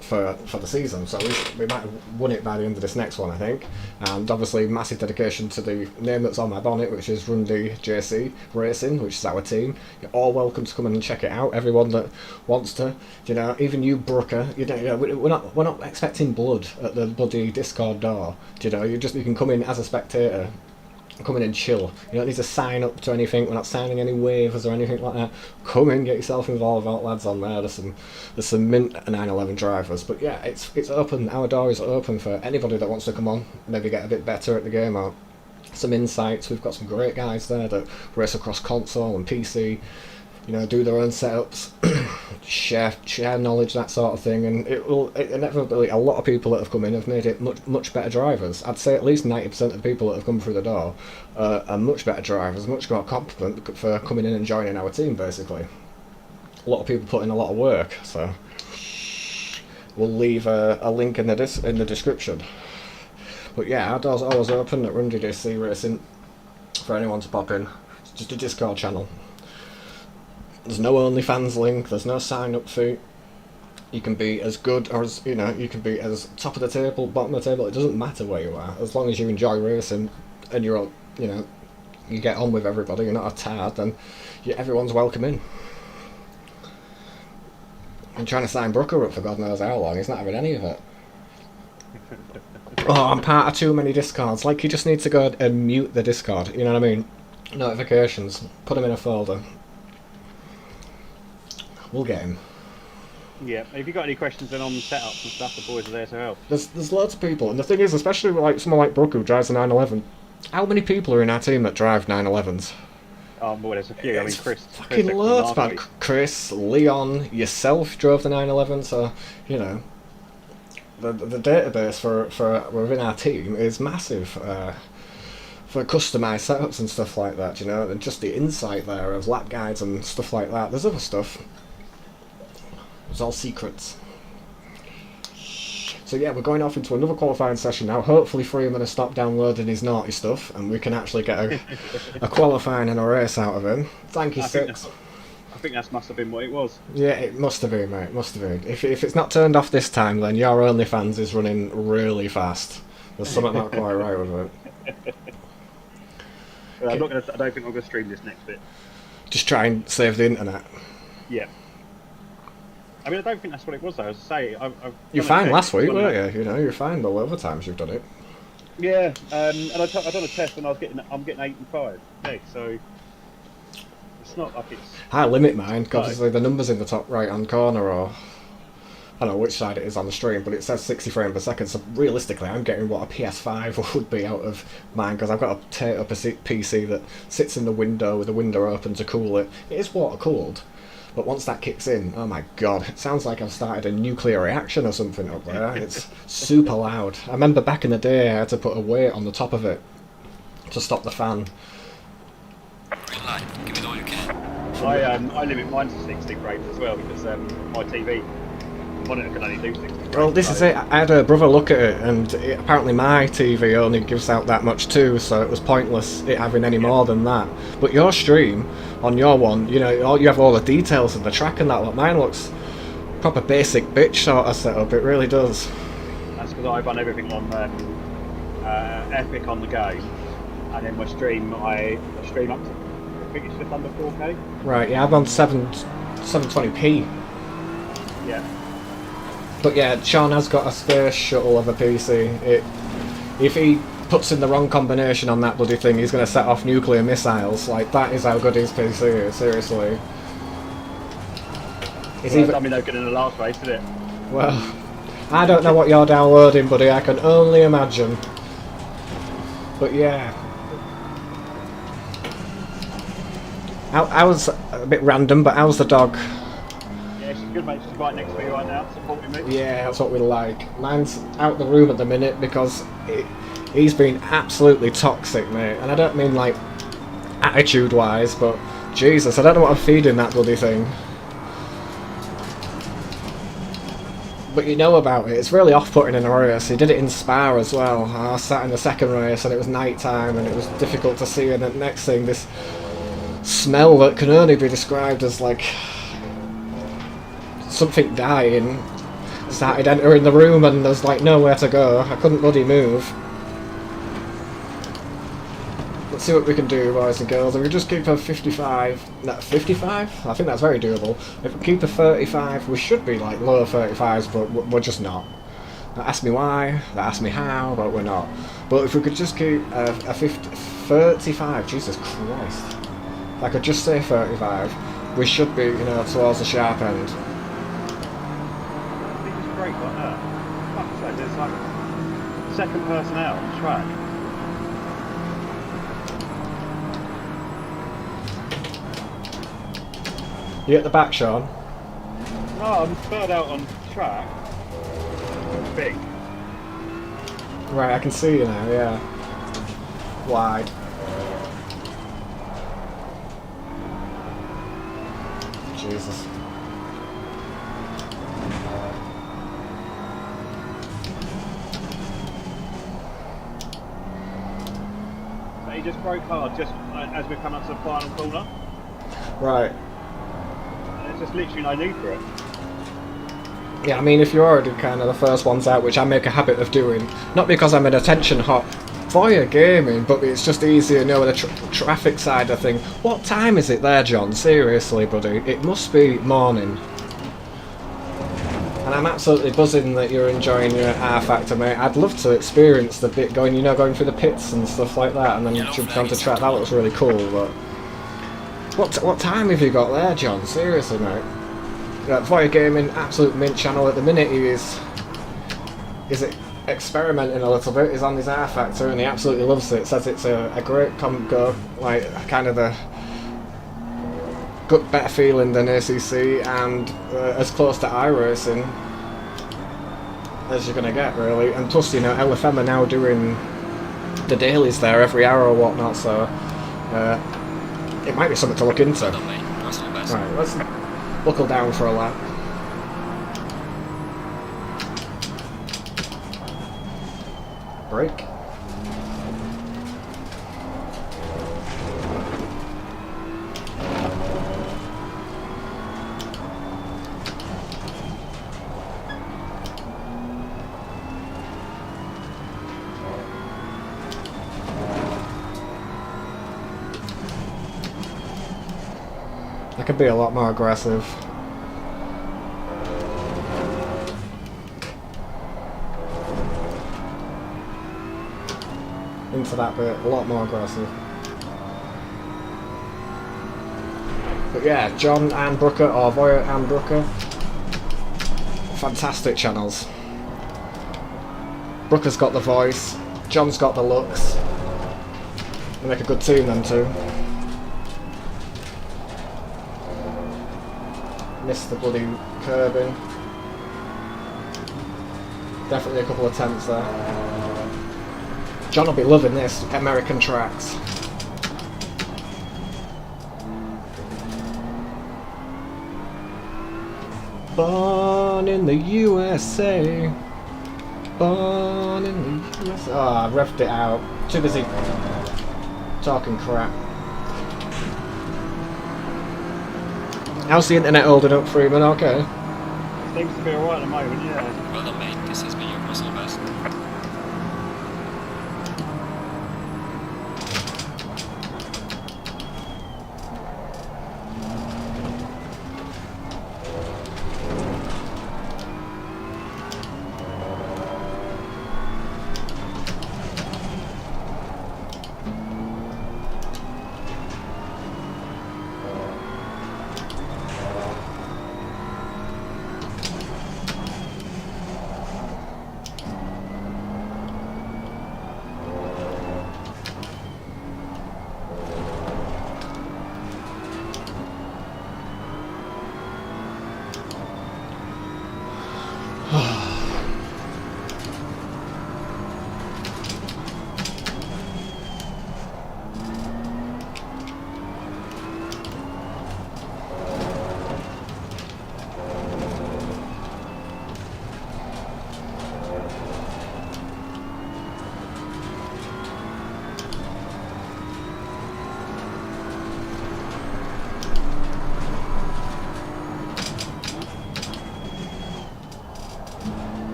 for the season. So we might have won it by the end of this next one, I think. And obviously massive dedication to the name that's on my bonnet, which is Run DJC Racing, which is our team. You're all welcome to come in and check it out. Everyone that wants to, you know, even you Brooker, you know, we're not expecting blood at the bloody Discord door. You know, you can come in as a spectator. Come in and chill. You don't need to sign up to anything. We're not signing any waivers or anything like that. Come in, get yourself involved. Out lads on there. There's some mint 911 drivers. But yeah, it's open. Our door is open for anybody that wants to come on. Maybe get a bit better at the game or some insights. We've got some great guys there that race across console and PC. You know, do their own setups, share knowledge, that sort of thing, and inevitably a lot of people that have come in have made it much better drivers. I'd say at least 90% of the people that have come through the door are much better drivers, much more competent for coming in and joining our team. Basically, a lot of people put in a lot of work, so we'll leave a link in the description. But yeah, our door's always open at Run DJC Racing for anyone to pop in. It's just a Discord channel. There's no OnlyFans link, there's no sign-up fee. You can be as good or as, you know, you can be as top of the table, bottom of the table, it doesn't matter where you are. As long as you enjoy racing and you're all, you know, you get on with everybody, you're not a tard, then everyone's welcome in. I'm trying to sign Brooker up for God knows how long, he's not having any of it. Oh, I'm part of too many Discords. Like, you just need to go and mute the Discord, you know what I mean? Notifications. Put them in a folder. We'll get him. Yeah, if you've got any questions then on setups and stuff, the boys are there to help. There's loads of people, and the thing is, especially with like someone like Brooke who drives a 911, how many people are in our team that drive 911s? Well, there's a few. I mean, Chris. Fucking loads, man. Chris, Leon, yourself drove the 911, so, you know, the database for within our team is massive for customised setups and stuff like that, you know, and just the insight there of lap guides and stuff like that. There's other stuff. It's all secrets. So yeah, we're going off into another qualifying session now. Hopefully Freeman has stopped downloading his naughty stuff and we can actually get a qualifying and a race out of him. Thank you, Six. I think that must have been what it was. Yeah, it must have been, mate. Must have been. If it's not turned off this time, then your OnlyFans is running really fast. There's something not quite right with it. Well, I don't think I'm going to stream this next bit. Just try and save the internet. Yeah. I mean, I don't think that's what it was, though. As I say, you're fine last week, weren't you? You know, you're fine all other times you've done it. Yeah, and I've done a test and I'm getting 8 and 5. Okay, so it's not like it's. I limit mine because obviously the numbers in the top right hand corner, or I don't know which side it is on the stream, but it says 60 frames per second. So realistically, I'm getting what a PS5 would be out of mine because I've got a PC that sits in the window with the window open to cool it. It is water cooled. But once that kicks in, oh my god, it sounds like I've started a nuclear reaction or something up there. It's super loud. I remember back in the day I had to put a weight on the top of it to stop the fan. Green light, give it all you can. I limit mine to 60 frames as well because my TV monitor can only do 60 frames. Well, this is it. I had a brother look at it, and apparently my TV only gives out that much too, so it was pointless it having any more than that. But your stream, on your one, you know, you have all the details of the track and that. Like mine looks proper basic bitch sort of setup. It really does. That's because I run everything on Epic on the go, and then my stream I stream up to, I think it's just under 4K. Right. Yeah, I'm on 720p. Yeah. But yeah, Sean has got a space shuttle of a PC. If he puts in the wrong combination on that bloody thing, he's going to set off nuclear missiles. Like, that is how good his PC is, seriously. I mean, no good in the last race, did it? Well, I don't know what you're downloading, buddy. I can only imagine. But yeah. I was a bit random, but how's the dog? Yeah, she's good, mate. She's right next to me right now, supporting me. Yeah, that's what we like. Mine's out the room at the minute because he's been absolutely toxic, mate. And I don't mean like attitude-wise, but Jesus, I don't know what I'm feeding that bloody thing. But you know about it. It's really off-putting in a race. He did it in Spa as well. I sat in the second race and it was night time and it was difficult to see. And the next thing, this smell that can only be described as like something dying started entering the room and there's like nowhere to go. I couldn't bloody move. Let's see what we can do, boys and girls. If we just keep a 55... No, 55? I think that's very doable. If we keep a 35, we should be like lower 35s, but we're just not. That asked me why, that asked me how, but we're not. But if we could just keep a 35, Jesus Christ. If I could just say 35, we should be, you know, towards the sharp end. Like that. Like I said, there's like second person out on the track. You at the back, Sean? No, I'm third out on the track. Big. Right, I can see you now, yeah. Wide. Jesus. He just broke hard just as we come up to the final corner. Right. And there's just literally no need for it. Yeah, I mean, if you're already kind of the first ones out, which I make a habit of doing, not because I'm an attention hawk for your gaming, but it's just easier, you know, with the traffic side of thing. What time is it there, John? Seriously, buddy. It must be morning. And I'm absolutely buzzing that you're enjoying your R Factor, mate. I'd love to experience the bit going, going through the pits and stuff like that, and then jumping onto track. That looks really cool. But what time have you got there, John? Seriously, mate. Voya Gaming, absolute mint channel at the minute. He is experimenting a little bit. He's on his R Factor and he absolutely loves it. Says it's a great go, like kind of the better feeling than ACC and as close to iRacing as you're going to get, really. And plus, LFM are now doing the dailies there every hour or whatnot, so it might be something to look into. Right, let's buckle down for a lap. Brake. I could be a lot more aggressive. Into that bit, a lot more aggressive. But yeah, John and Brooker, or Voya and Brooker, fantastic channels. Brooker's got the voice, John's got the looks. They make a good team, them two. Missed the bloody curbing. Definitely a couple of attempts there. John will be loving this, American tracks. Born in the USA. Born in the USA. Oh, I revved it out. Too busy talking crap. How's the internet holding up, Freeman? Okay. Seems to be alright at the moment, yeah. Well done, mate. This has been your personal best.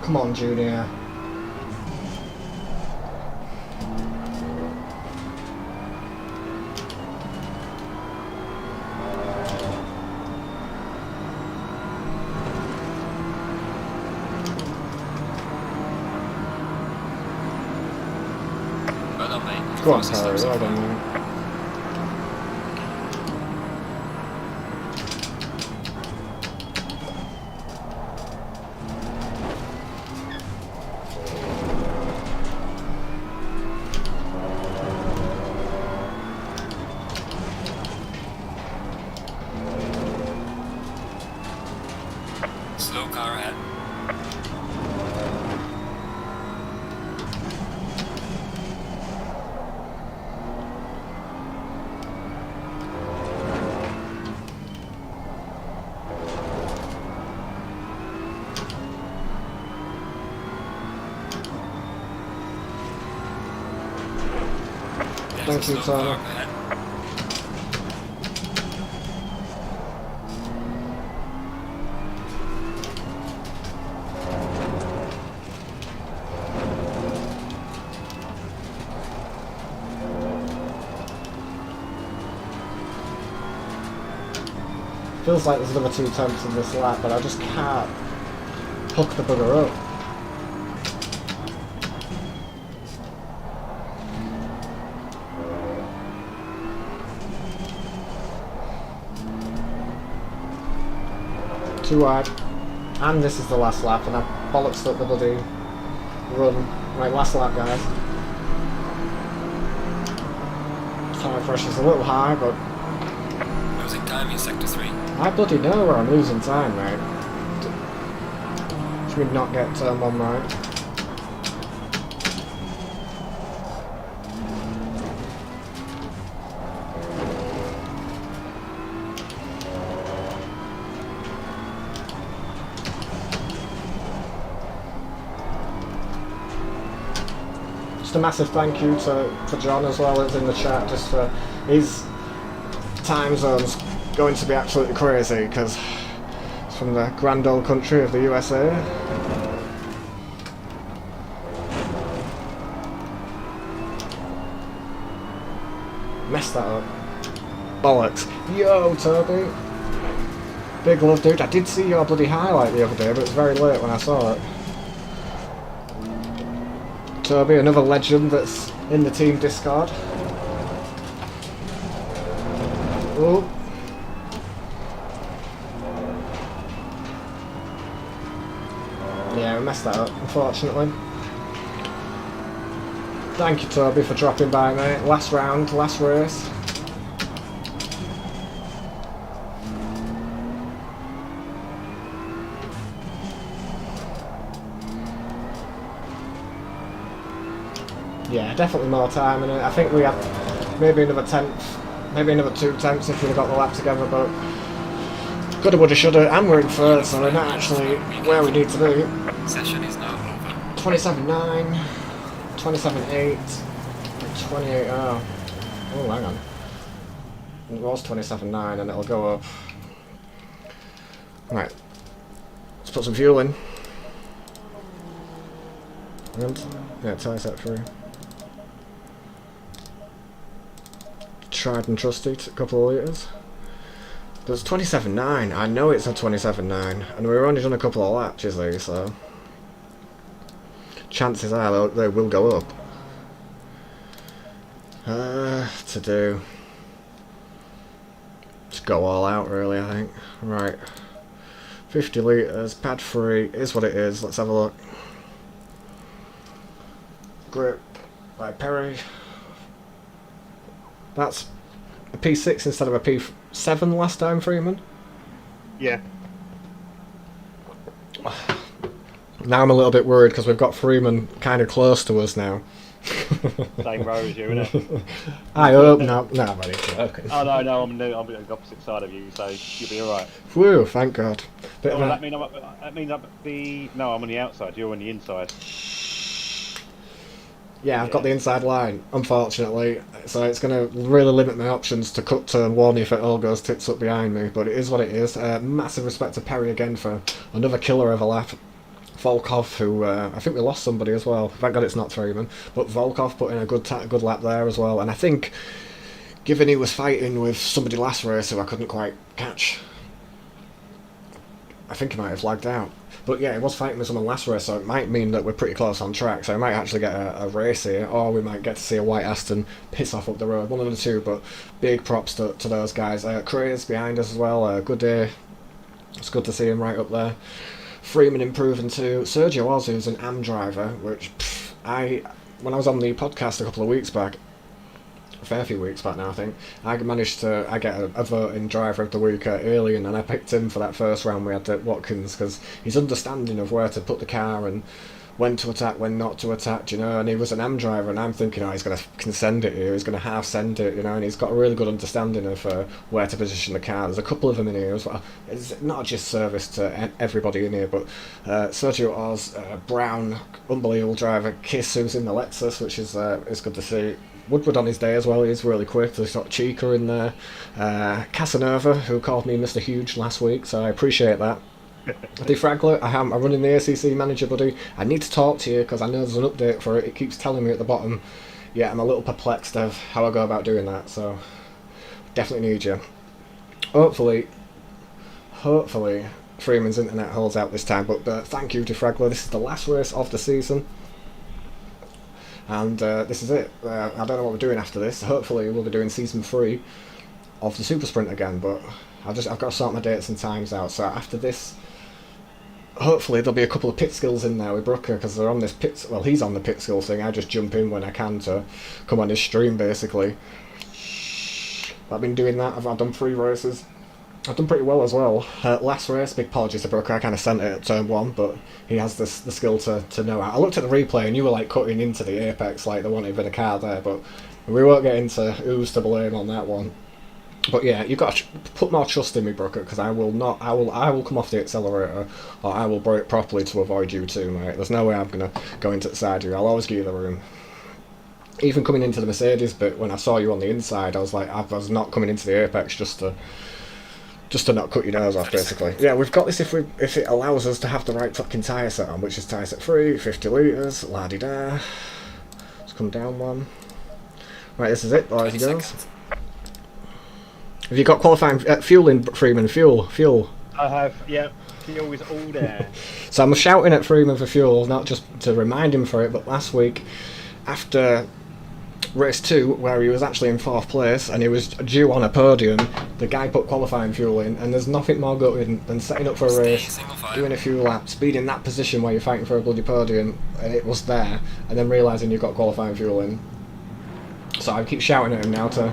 Come on, Junior. Well done, mate. Go on, Harry. Well done, mate. Slow car ahead. Thank you, Tyler. Feels like there's another 2 attempts in this lap, but I just can't hook the bugger up. Too wide. And this is the last lap, and I bollocksed up the bloody run. Right, last lap, guys. Tyre pressure's a little high, but Losing time in sector 3. I bloody know where I'm losing time, mate. Should we not get turn 1 right? Just a massive thank you to John as well as in the chat, just for his time zone's going to be absolutely crazy because it's from the grand old country of the USA. Messed that up. Bollocks. Yo, Toby. Big love, dude. I did see your bloody highlight the other day, but it was very late when I saw it. Toby, another legend that's in the team Discord. Oh. Yeah, we messed that up, unfortunately. Thank you, Toby, for dropping by, mate. Last round, last race. Yeah, definitely more time in it. I think we have maybe another 10th, maybe another 2 attempts if we'd have got the lap together, but coulda, woulda, shoulda, and we're in third, so we're not actually where we need to be. Session is now over. 27.9, 27.8, 28. Oh, hang on. It was 27.9 and it'll go up. Right, let's put some fuel in. And, yeah, tie set through. Tried and trusted, a couple of litres. There's 27.9. I know it's a 27.9, and we've only done a couple of laps, you see, so chances are they will go up. To do. Just go all out, really, I think. Right. 50 litres, pad free, is what it is. Let's have a look. Grip by Perry. That's a P6 instead of a P7 last time, Freeman? Yeah. Now I'm a little bit worried because we've got Freeman kind of close to us now. Same row as you, innit? I hope not. No, buddy. Okay. Oh no, I'm on the opposite side of you, so you'll be alright. Whew, thank God. Bit Oh, of a- that means I'm on the outside, you're on the inside. Yeah, I've got the inside line, unfortunately, so it's going to really limit my options to cut turn 1 if it all goes tits up behind me, but it is what it is. Massive respect to Perry again for another killer of a lap. Volkov, who I think we lost somebody as well. Thank God it's not Freeman, but Volkov put in a good lap there as well. And I think, given he was fighting with somebody last race who I couldn't quite catch, I think he might have lagged out. But yeah, he was fighting with someone last race, so it might mean that we're pretty close on track. So we might actually get a race here, or we might get to see a white Aston piss off up the road. One of the two, but big props to those guys. Craze behind us as well. Good day. It's good to see him right up there. Freeman improving too. Sergio Oz, who's an AM driver, which when I was on the podcast a couple of weeks back, a fair few weeks back now I think, I get a vote in driver of the week at Alien, and I picked him for that first round we had at Watkins because his understanding of where to put the car and when to attack, when not to attack, you know, and he was an AM driver, and I'm thinking, he's going to send it here, he's going to half send it, you know, and he's got a really good understanding of where to position the car. There's a couple of them in here as well. It's not just service to everybody in here, but Sergio Oz, Brown, unbelievable driver, Kiss, who's in the Lexus, which is good to see. Woodward on his day as well, he's really quick. There's got Chica in there. Casanova, who called me Mr. Huge last week, so I appreciate that. Defragler, I'm running the ACC manager, buddy. I need to talk to you because I know there's an update for it. It keeps telling me at the bottom. Yeah, I'm a little perplexed of how I go about doing that, so definitely need you. Hopefully, hopefully Freeman's internet holds out this time. But thank you to Fragler. This is the last race of the season. And this is it. I don't know what we're doing after this. Hopefully we'll be doing season 3 of the Super Sprint again, but I've got to sort my dates and times out. So after this, hopefully there'll be a couple of pit skills in there with Brooker, because they're on this pit. Well, he's on the pit skill thing. I just jump in when I can to come on his stream, basically. I've been doing that. I've done 3 races. I've done pretty well as well. Last race, big apologies to Brooker, I kind of sent it at turn 1, but he has the skill to know. I looked at the replay and you were like cutting into the apex like there wasn't even a car there, but we won't get into who's to blame on that one. But yeah, you've got to put more trust in me, Brooker, because I will come off the accelerator, or I will brake properly to avoid you too, mate. There's no way I'm going to go into the side of you. I'll always give you the room. Even coming into the Mercedes bit, when I saw you on the inside, I was like, I was not coming into the apex just to not cut your nose off, basically. Yeah, we've got this if it allows us to have the right fucking tyre set on, which is tyre set 3, 50 litres, la-di-da. Let's come down one. Right, this is it, boys and girls. Have you got qualifying fuel in, Freeman? Fuel. I have, yeah. Fuel is all there. So I'm shouting at Freeman for fuel, not just to remind him for it, but last week, after race 2, where he was actually in 4th place and he was due on a podium, the guy put qualifying fuel in, and there's nothing more gutting than setting up for a race, doing a few laps, being in that position where you're fighting for a bloody podium, and it was there, and then realising you've got qualifying fuel in. So I keep shouting at him now to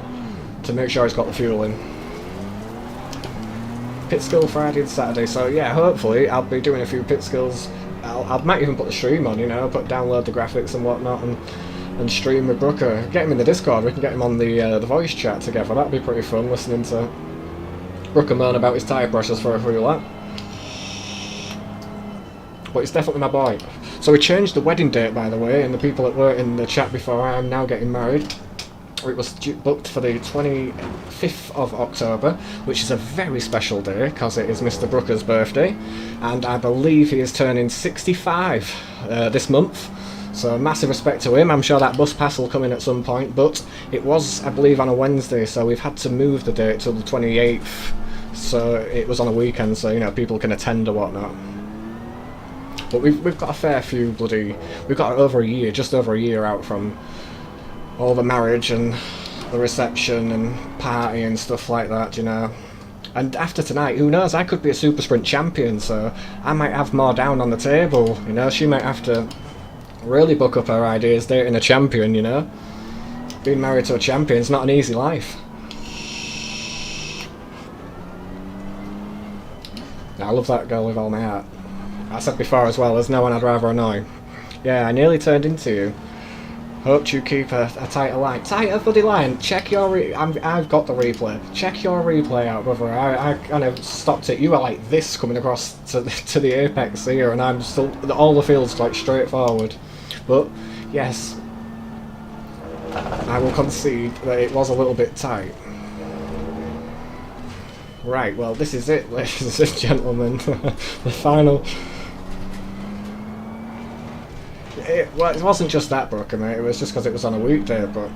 make sure he's got the fuel in. Pit skill Friday and Saturday, so yeah, hopefully I'll be doing a few pit skills. I might even put the stream on, you know, download the graphics and whatnot, and stream with Brooker. Get him in the Discord, we can get him on the voice chat together. That'd be pretty fun, listening to Brooker moan about his tyre pressures for a free lap. But it's definitely my boy. So we changed the wedding date, by the way, and the people that were in the chat before, I am now getting married. It was booked for the 25th of October, which is a very special day because it is Mr. Brooker's birthday, and I believe he is turning 65 this month. So massive respect to him. I'm sure that bus pass will come in at some point, but it was, I believe, on a Wednesday, so we've had to move the date till the 28th. So it was on a weekend, so you know people can attend or whatnot. But we've got a fair few we've got just over a year out from all the marriage and the reception and party and stuff like that, you know. And after tonight, who knows, I could be a Super Sprint champion, so I might have more down on the table, you know. She might have to really book up her ideas dating a champion, you know. Being married to a champion is not an easy life. I love that girl with all my heart. I said before as well, there's no one I'd rather annoy. Yeah, I nearly turned into you. Hoped you keep a tighter line. Tighter bloody line. Check your I've got the replay. Check your replay out, brother. I kind of stopped it. You were like this coming across to the apex here, and I'm still all the field's like straight forward. But yes, I will concede that it was a little bit tight. Right. Well, this is it, ladies and gentlemen. The final. Well, it wasn't just that, Brooker, mate. It was just because it was on a weekday, but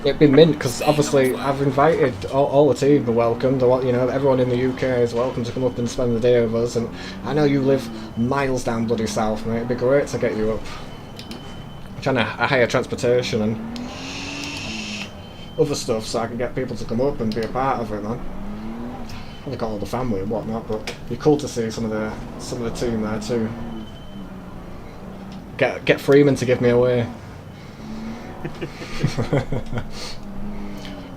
it'd been mint because obviously I've invited all the team. Are welcome. You know, everyone in the UK is welcome to come up and spend the day with us. And I know you live miles down bloody south, mate. It'd be great to get you up. I'm trying to hire transportation and other stuff so I can get people to come up and be a part of it, man. I've got all the family and whatnot, but it'd be cool to see some of the team there too. Get Freeman to give me away.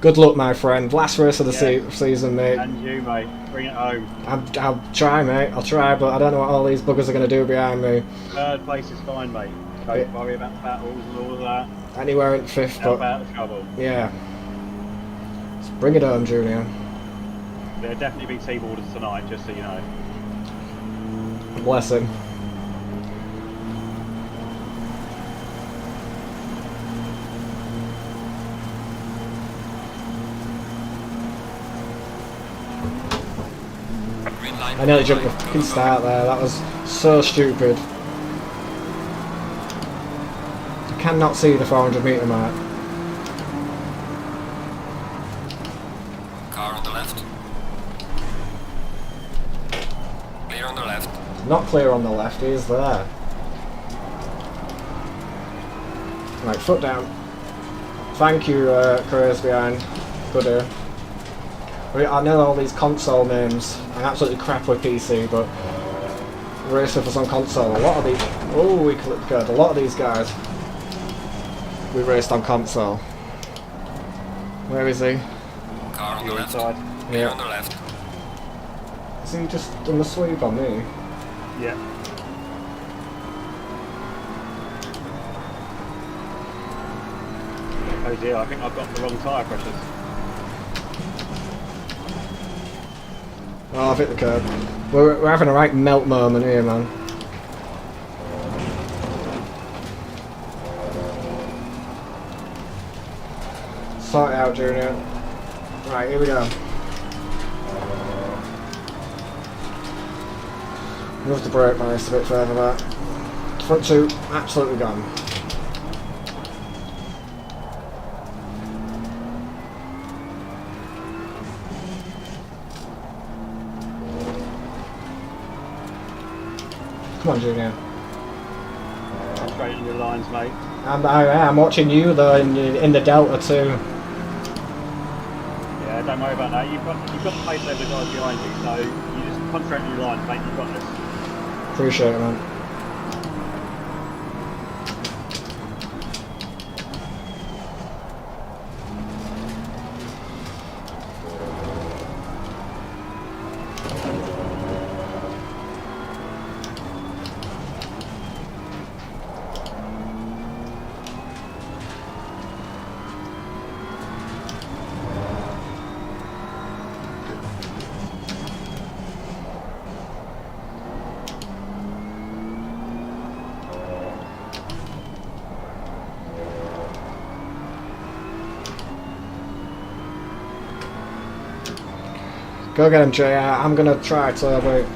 Good luck, my friend. Last race of the season, mate. And you, mate. Bring it home. I'll try, mate. I'll try, but I don't know what all these buggers are going to do behind me. 3rd place is fine, mate. Don't worry about the battles and all of that. Anywhere in 5th, but about the trouble. Yeah. Let's bring it home, Junior. There'll definitely be team orders tonight, just so you know. Bless him. I nearly jumped the fucking start there, that was so stupid. I cannot see the 400 metre mark. Car on the left. Not clear on the left, he is there. Right, foot down. Thank you, careers behind. Good here. I know all these console names. I'm absolutely crap with PC, but race with us on console. A lot of these. Oh, we clipped good. A lot of these guys we raced on console. Where is he? Car on the left. Inside. Yeah, on the left. Is he just done the sweep on me? Yeah. Oh dear, I think I've got the wrong tyre pressures. Oh, I've hit the curb. We're having a right melt moment here, man. Sort it out, Junior. Right, here we go. Move the brake bias a bit further back. Front two, absolutely gone. Come on, Junior. Straight in your lines, mate. I'm watching you though in the Delta too. Yeah, don't worry about that. You've got the pace over the guys behind you, so you just concentrate on your lines, mate. You've got this. Appreciate it, man. Go get him, JR. I'm gonna try to wait.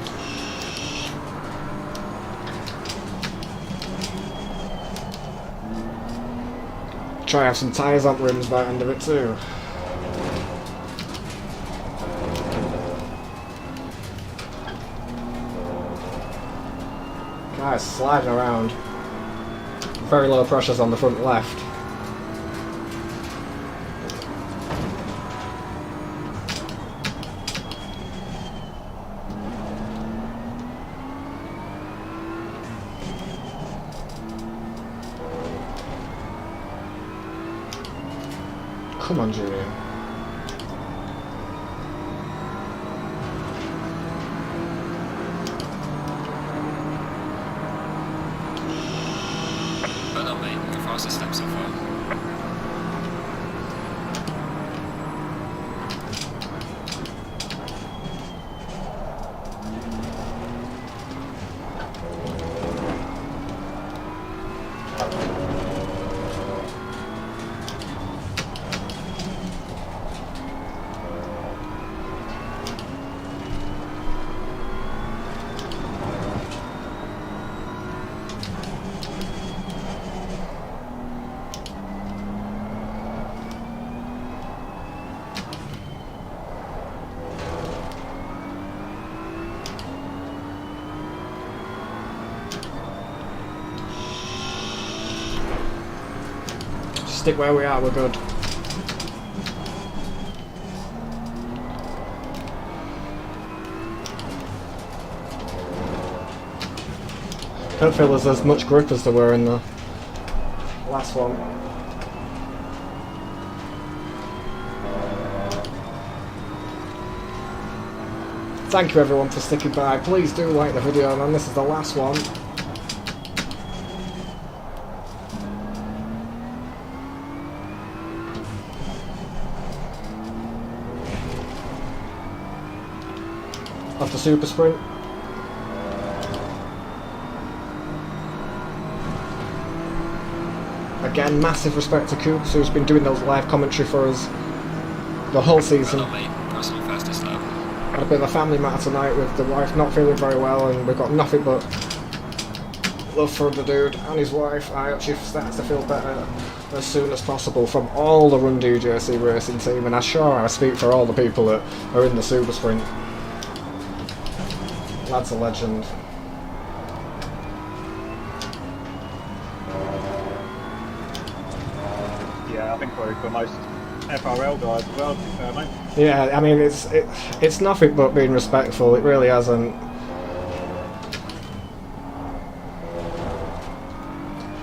Try have some tyres on rims by the end of it too. Guys, sliding around. Very low pressures on the front left. Come on, Julian. Well done, mate. Your fastest lap so far. Stick where we are, we're good. Don't feel there's as much grip as there were in the last one. Thank you everyone for sticking by. Please do like the video, man. This is the last one. Off the super sprint. Again, massive respect to Coops, who's been doing those live commentary for us the whole season. Well done, mate. Personal fastest lap. Had a bit of a family matter tonight with the wife not feeling very well, and we've got nothing but love for the dude and his wife. I actually started to feel better as soon as possible from all the Run DJC Racing team, and I'm sure I speak for all the people that are in the super sprint. Lad's a legend. probably for most FRL guys as well, to be fair, mate. Yeah, I mean it's nothing but being respectful. It really hasn't.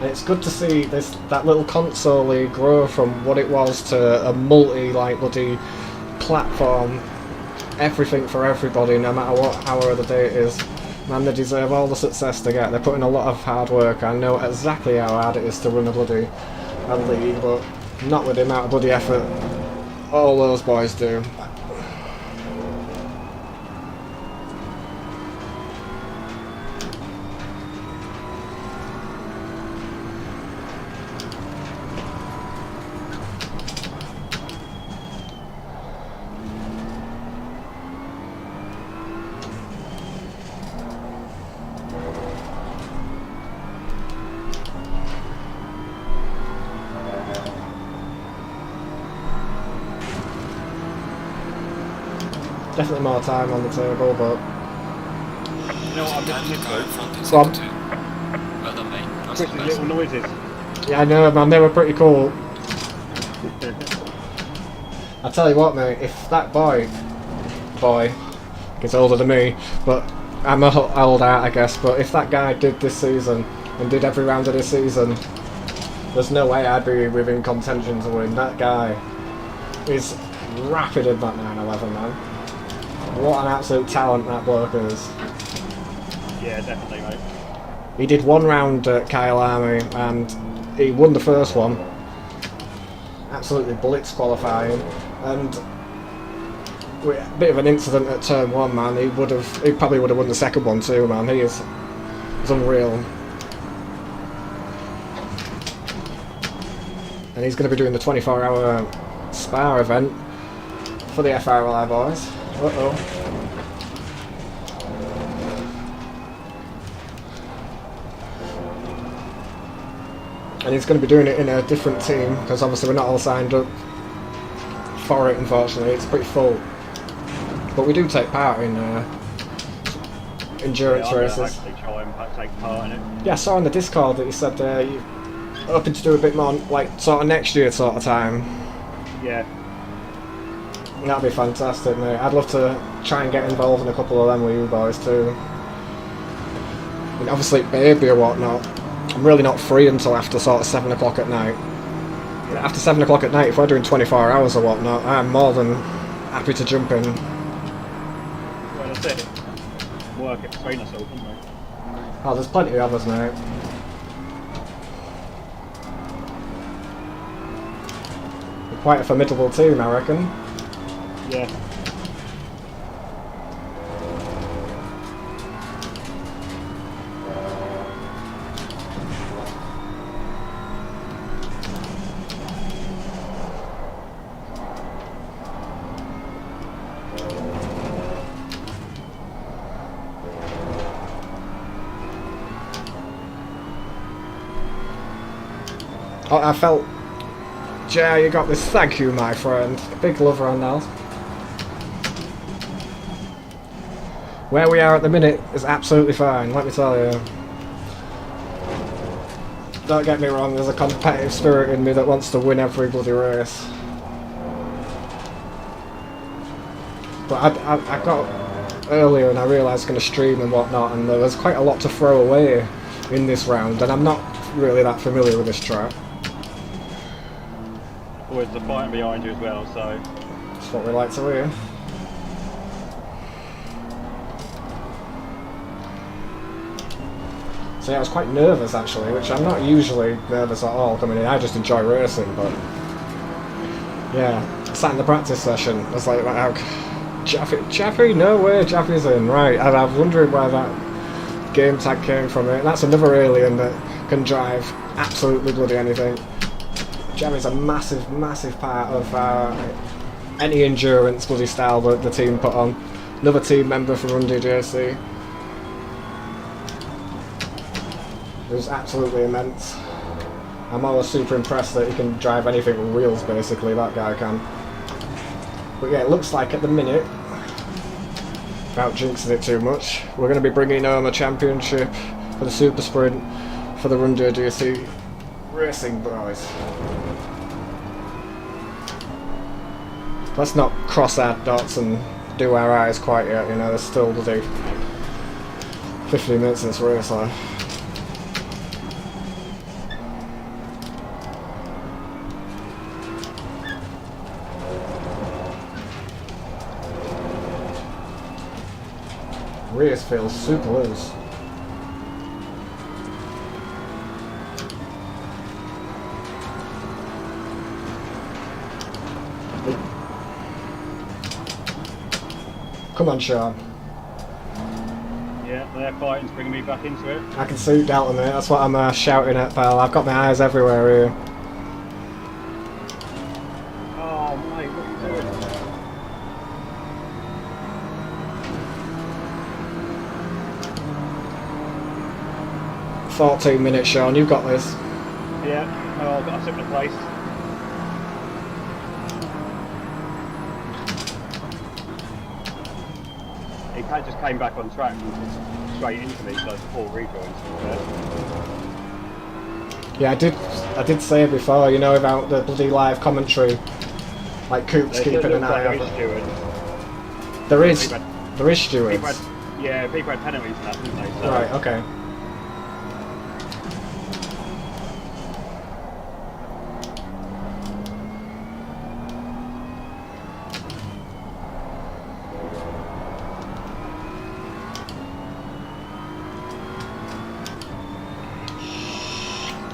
And it's good to see that little console grow from what it was to a multi like bloody platform, everything for everybody, no matter what hour of the day it is. Man, they deserve all the success they get. They're putting a lot of hard work. I know exactly how hard it is to run a bloody league, but not with the amount of bloody effort all those boys do. Definitely more time on the table, but You know what I'm missing Go in this front in Go on. second 2. Well done, mate. That's week? the Quick best. little noises. yeah, I know, man, they were pretty cool. I tell you what, mate, if that boy, gets older than me, but I'm old out, I guess, but if that guy did this season and did every round of this season, there's no way I'd be within contention to win. That guy is rapid in that 911, man. What an absolute talent that bloke is. Yeah, definitely, mate. He did one round at Kyle Army and he won the first one. Absolutely blitz qualifying, and with a bit of an incident at turn 1, man, he probably would have won the second one too, man. He's unreal. And he's going to be doing the 24-hour Spa event for the FRL boys. Uh-oh. And he's going to be doing it in a different team, because obviously we're not all signed up for it, unfortunately. It's pretty full. But we do take part in endurance Yeah, races. I'm actually try and take part in it. Yeah, I saw in the Discord that you said you're hoping to do a bit more, like, sort of next year sort of time. Yeah. That'd be fantastic, mate. I'd love to try and get involved in a couple of them with you boys too. And obviously baby or whatnot, I'm really not free until after sort of 7 o'clock at night. After 7 o'clock at night, if we're doing 24 hours or whatnot, I'm more than happy to jump in. Well, that's it. Work it between us all, don't we? Oh, there's plenty of others, mate. We're quite a formidable team, I reckon. Yeah. Oh, I felt... Jay, you got this. Thank you, my friend. Big love around now. Where we are at the minute is absolutely fine, let me tell you. Don't get me wrong, there's a competitive spirit in me that wants to win every bloody race. But I got earlier and I realised I was going to stream and whatnot, and there was quite a lot to throw away in this round, and I'm not really that familiar with this track. Always the fighting behind you as well, so... That's what we like to hear. So yeah, I was quite nervous actually, which I'm not usually nervous at all coming in. I just enjoy racing, but yeah, I sat in the practice session. I was like, Jaffy? No way, Jaffy's in, right? And I'm wondering where that game tag came from. It. That's another alien that can drive absolutely bloody anything. Jaffy's a massive, massive part of any endurance bloody style that the team put on. Another team member from Run DJC. It was absolutely immense. I'm always super impressed that he can drive anything with wheels, basically, that guy can. But yeah, it looks like at the minute, without jinxing it too much, we're going to be bringing home a championship for the Super Sprint for the Run DJC Racing boys. let's not cross our dots and do our eyes quite yet, you know, there's still bloody 15 minutes in this race left. Race feels super loose. Come on, Sean. Yeah, their fighting's bringing me back into it. I can see you doubting it. That's what I'm shouting at, pal. I've got my eyes everywhere here. Oh, mate, what are you doing? 14 minutes, Sean. You've got this. Yeah, oh, I've got a similar place. He just came back on track and just straight into me, so it's full rejoins. Yeah, I did say before, you know, about the bloody live commentary, like Coop's keeping an eye on it. There is stewards. Yeah, people had penalties for that, didn't they? So. Right, okay.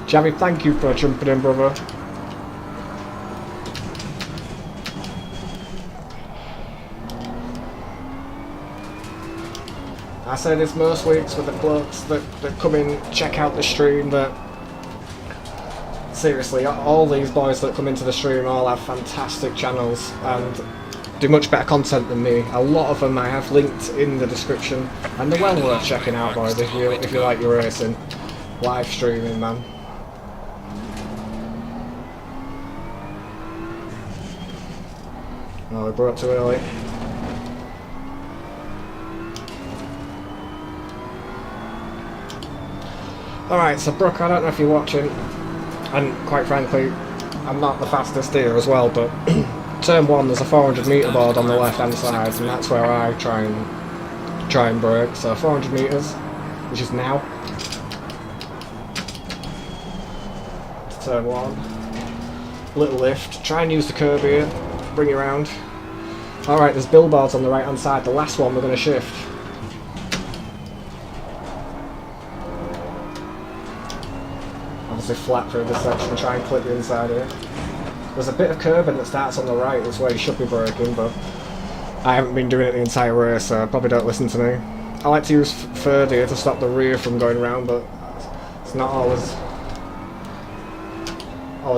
Javi, thank you for jumping in, brother. I say this most weeks with the blokes that come in, check out the stream, that seriously, all these boys that come into the stream all have fantastic channels and do much better content than me. A lot of them I have linked in the description, and they're well worth checking out, boys, if you like your racing. Live streaming, man. Oh, we brought up too early. Alright, so Brooke, I don't know if you're watching, and quite frankly, I'm not the fastest here as well, but turn 1 there's a 400 metre board on the left hand side, and that's where I try and brake. So 400 metres, which is now. Turn 1. Little lift, try and use the curb here. Bring it around. Alright, there's billboards on the right hand side. The last one we're going to shift. Obviously flat through this section, try and clip the inside here. There's a bit of curbing that starts on the right, that's where you should be braking, but I haven't been doing it the entire race, so probably don't listen to me. I like to use third here to stop the rear from going round, but it's not always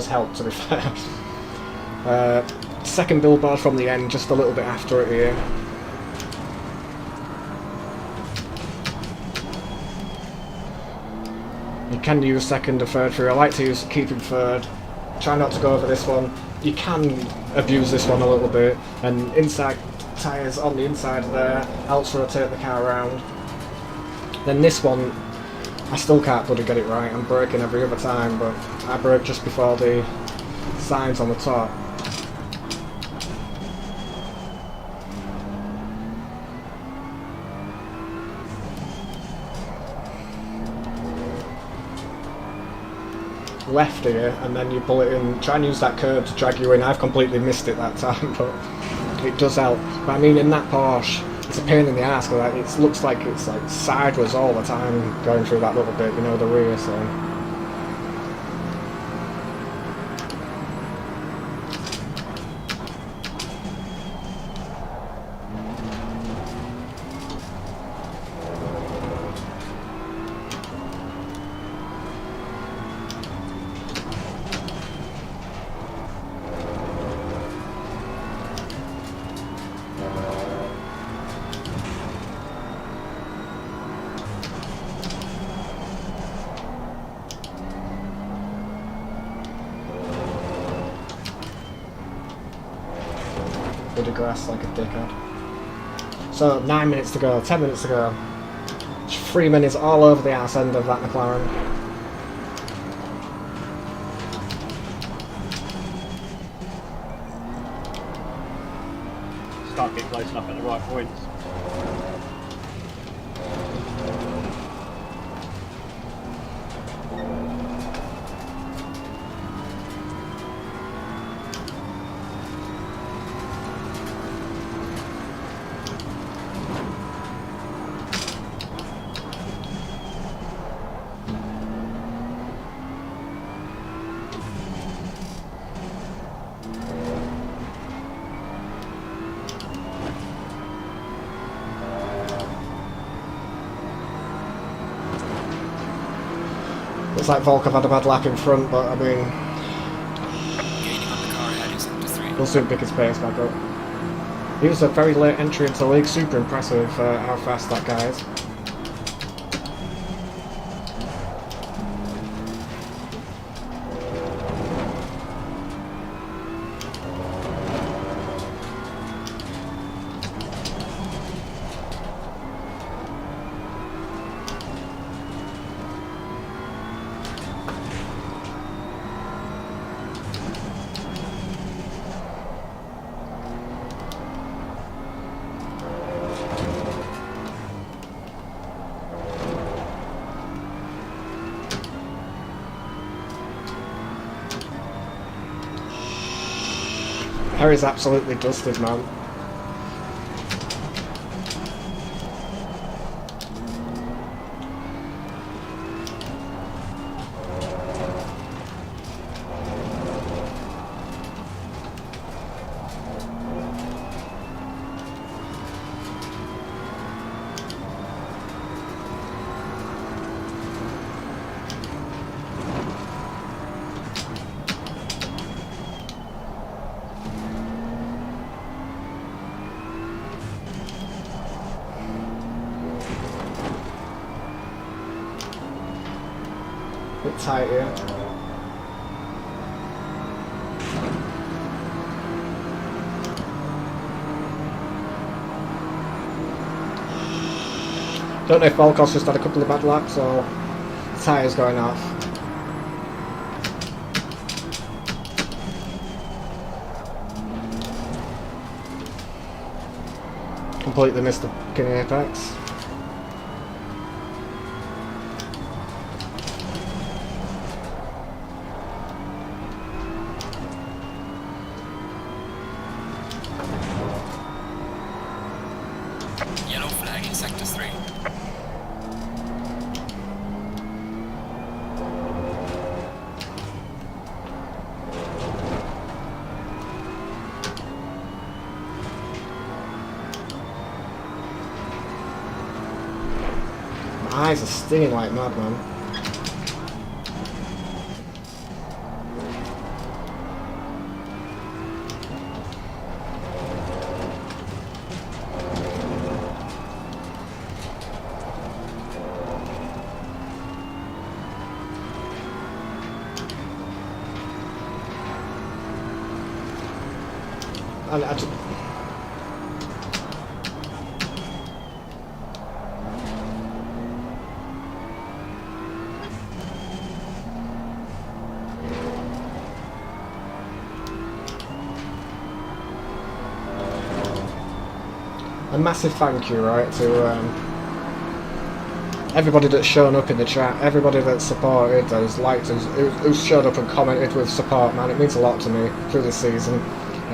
helped, to be fair. Second billboard from the end, just a little bit after it here. You can use second or third through. I like to use keeping third. Try not to go over this one. You can abuse this one a little bit, and inside tyres on the inside there helps rotate the car around. Then this one, I still can't bloody get it right. I'm braking every other time, but I brake just before the signs on the top. Left here, and then you pull it in. Try and use that curb to drag you in. I've completely missed it that time, but it does help. But I mean, in that Porsche, it's a pain in the ass because it looks like it's like sideways all the time going through that little bit, you know, the rear. So with the grass like a dickhead. So 9 minutes to go, 10 minutes to go. 3 minutes all over the arse end of that McLaren. just can't get close enough at the right points. Looks like Volkov had a bad lap in front, but I mean, Gaining on the car ahead in sector 3. he'll soon pick his pace back up. He was a very late entry into the league, super impressive how fast that guy is. Harry's absolutely dusted, man. Bit tight here. Don't know if Volkov's just had a couple of bad laps or the tyres going off. Completely missed the fucking apex. Yellow flag in sector 3. My eyes are stinging like mad, man. And I just... A massive thank you, right, to everybody that's shown up in the chat, everybody that's supported, who's liked, who's showed up and commented with support, man. It means a lot to me through this season.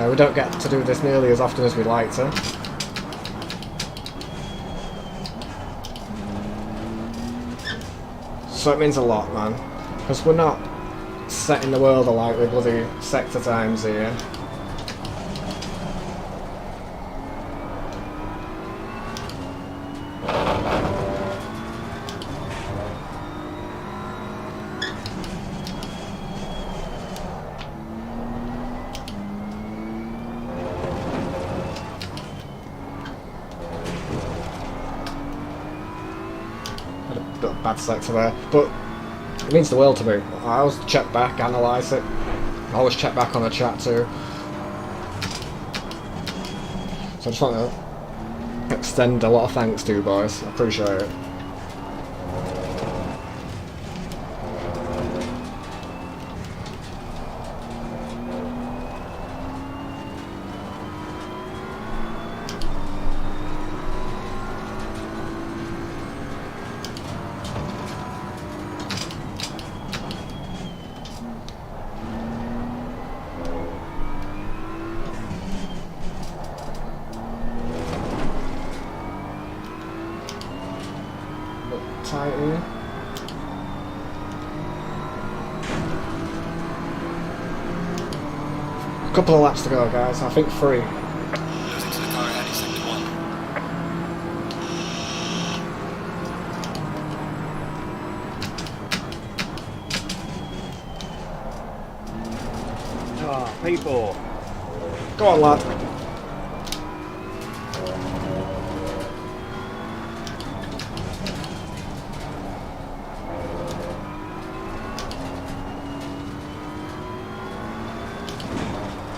We don't get to do this nearly as often as we'd like to. So it means a lot, man. Because we're not setting the world alight with bloody sector times here. Bad sector there, but it means the world to me. I always check back, analyse it. I always check back on the chat too. So I just want to extend a lot of thanks to you boys. I appreciate it. tight here. A couple of laps to go, guys. I think 3. Losing to the car ahead in sector 1. Ah, people. Go on, lad.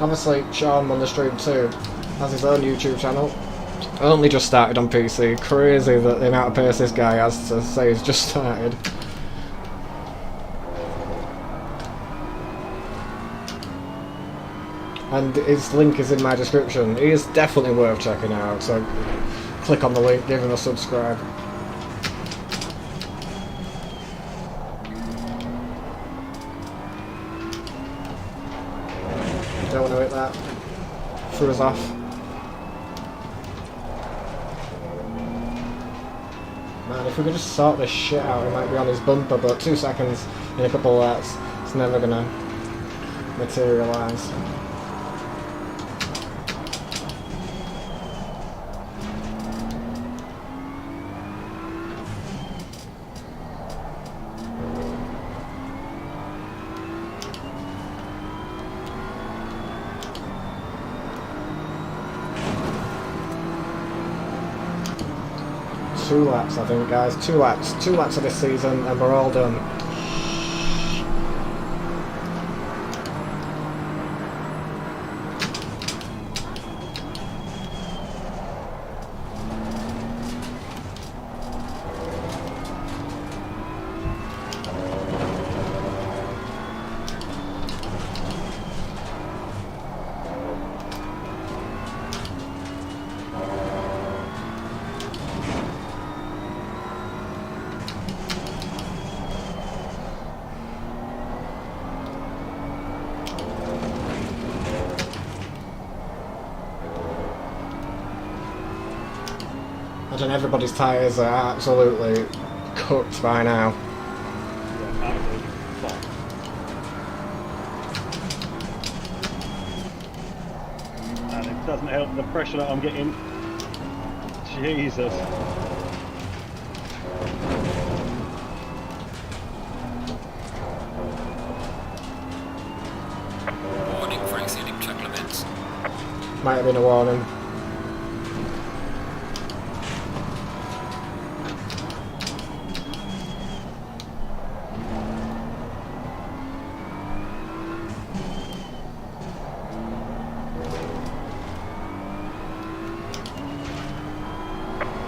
Obviously, Sean on the stream too has his own YouTube channel. Only just started on PC. Crazy that the amount of pace this guy has to say he's just started. And his link is in my description. He is definitely worth checking out, so click on the link, give him a subscribe. Don't want to hit that. Threw us off. Man, if we could just sort this shit out, he might be on his bumper, but 2 seconds in a couple of laps, it's never gonna materialise. Two laps, I think, guys. 2 laps. 2 laps of this season, and we're all done. Imagine everybody's tyres are absolutely cooked by now. Yeah, absolutely fucked. And it doesn't help the pressure that I'm getting. Jesus. Warning for exceeding track limits. Might have been a warning.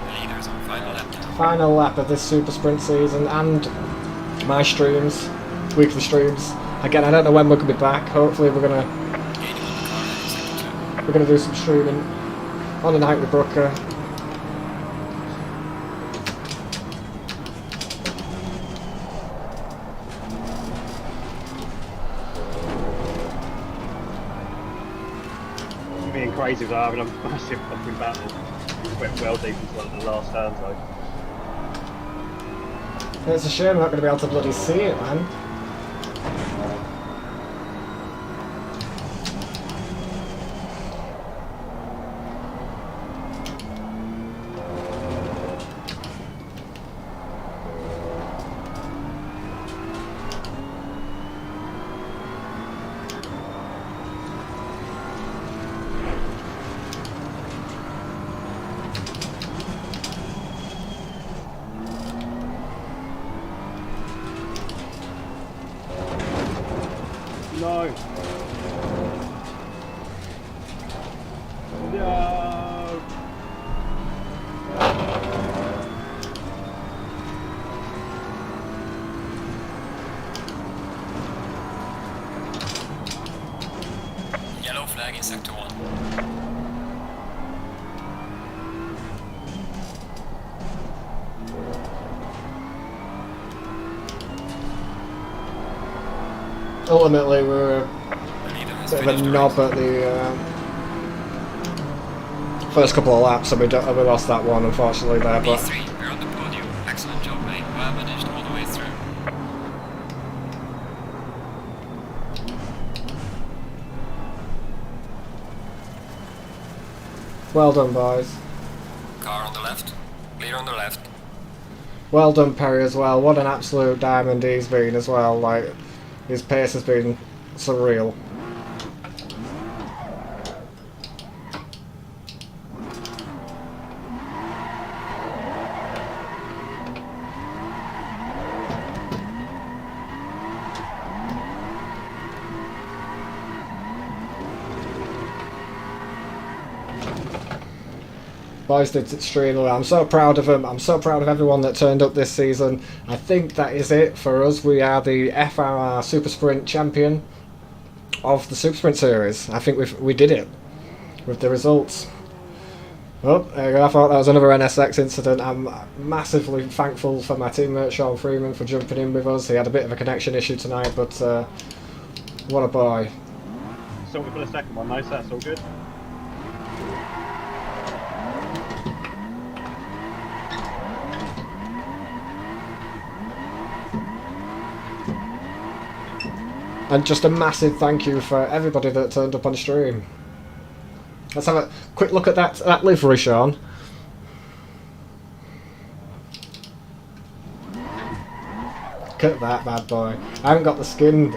Leaders on final lap now. Final lap of this super sprint season and my streams, weekly streams. Again, I don't know when we're gonna be back. Hopefully we're gonna Gaining on the car ahead in sector 2. we're gonna do some streaming on the night with Brooker. Being crazy was having a massive fucking battle. Went well deep into one of the last turns though. It's a shame I'm not gonna be able to bloody see it, man. No. No. Yellow flag in sector 1. Ultimately, we were The leader has a bit of a finished the knob race. at the first couple of laps, so we lost that one, unfortunately, there. But P3, we're on the podium. Excellent job, mate. Well Well done, boys. Car on the left. Clear on the left. Well done, Perry, as well. What an absolute diamond he's been as well. Like, his pace has been surreal. Boys did extremely well. I'm so proud of them. I'm so proud of everyone that turned up this season. I think that is it for us. We are the FRL Super Sprint champion of the Super Sprint series. I think we did it with the results. Oh, there you go. I thought that was another NSX incident. I'm massively thankful for my teammate Sean Freeman for jumping in with us. He had a bit of a connection issue tonight, but what a boy. Sorted for the second one, though, so that's all good. And just a massive thank you for everybody that turned up on stream. Let's have a quick look at that livery, Sean. Look at that bad boy. I haven't got the skin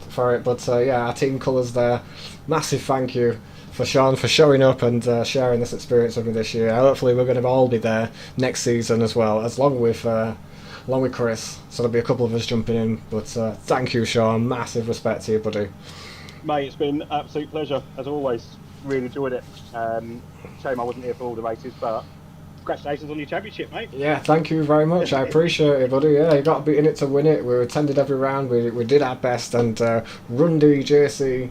for it, but yeah, our team colours there. Massive thank you for Sean for showing up and sharing this experience with me this year. Hopefully we're going to all be there next season as well, along with Chris. So there'll be a couple of us jumping in, but thank you, Sean. Massive respect to you, buddy. Mate, it's been an absolute pleasure, as always. Really enjoyed it. Shame I wasn't here for all the races, but congratulations on your championship, mate. Yeah, thank you very much. I appreciate it, buddy. Yeah, you got to be in it to win it. We attended every round. We did our best, and Run DJC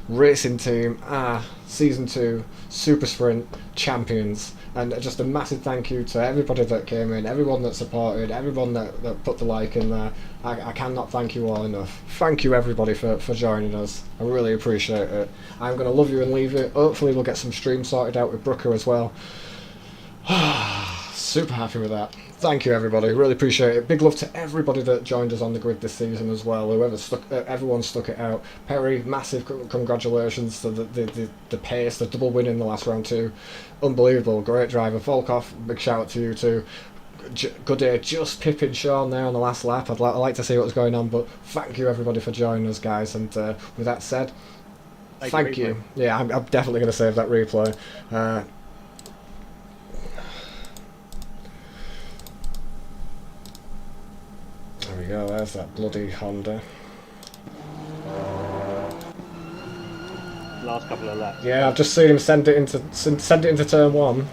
Racing Team are Season 2 Super Sprint champions. And just a massive thank you to everybody that came in, everyone that supported, everyone that put the like in there. I cannot thank you all enough. Thank you everybody for joining us. I really appreciate it. I'm going to love you and leave it. Hopefully we'll get some streams sorted out with Brooker as well. Super happy with that. Thank you everybody, really appreciate it. Big love to everybody that joined us on the grid this season as well. Whoever everyone stuck it out. Perry, massive congratulations to the pace, the double win in the last round too. Unbelievable, great driver. Volkov, big shout out to you too. Good day, just pipping Sean there on the last lap. I'd like to see what was going on, but thank you everybody for joining us, guys. And with that said, thank you. Yeah, I'm definitely going to save that replay. There we go, there's that bloody Honda. Last couple of laps. Yeah, I've just seen him send it into turn 1.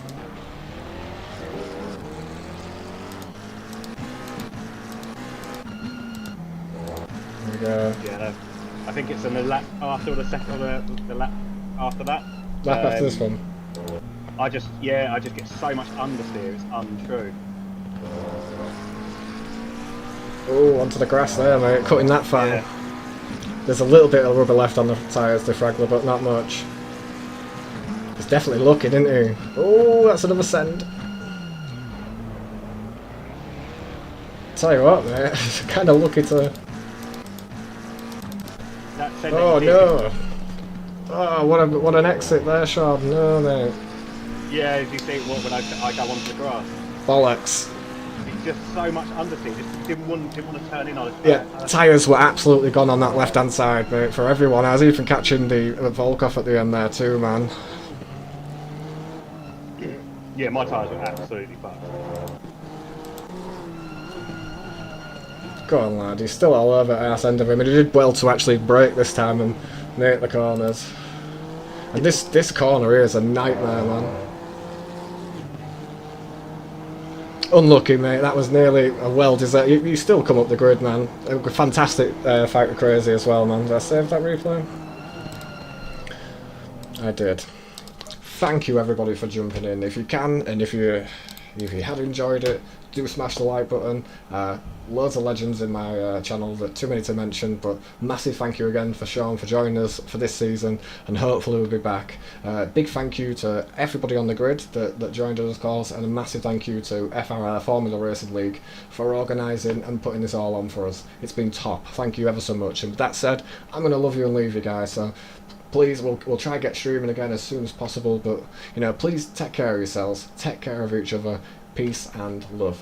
There we go. Yeah, I think it's in the lap after the second, or the lap after that. Lap after this one. I just get so much understeer, it's untrue. Oh, onto the grass there, mate. Cutting that fine. Yeah. There's a little bit of rubber left on the tyres, the Fragler, but not much. He's definitely looking, isn't he? Oh, that's another send. Tell you what, mate. Kind of lucky to. Oh no! Oh, what an exit there, Sean. No, mate. Yeah, as you see, when I go onto the grass. Bollocks. Just so much understeer, just didn't want to turn in on it. Yeah, tyres were absolutely gone on that left hand side, mate, for everyone. I was even catching the Volkov at the end there too, man. Yeah, my tyres were absolutely fucked. Go on, lad, he's still all over arse end of him, and he did well to actually brake this time and make the corners. And this corner here is a nightmare, man. Unlucky, mate. That was nearly a well-deserved. You still come up the grid, man. A fantastic fight with Crazy as well, man. Did I save that replay? I did. Thank you, everybody, for jumping in. If you can, and if you had enjoyed it, do smash the like button. Loads of legends in my channel that too many to mention, but massive thank you again for Sean for joining us for this season, and hopefully we'll be back. Big thank you to everybody on the grid that joined us, of course, and a massive thank you to FRL Formula Racing League for organising and putting this all on for us. It's been top. Thank you ever so much. And with that said, I'm going to love you and leave you guys, so please, we'll try to get streaming again as soon as possible, but, you know, please take care of yourselves, take care of each other, peace and love.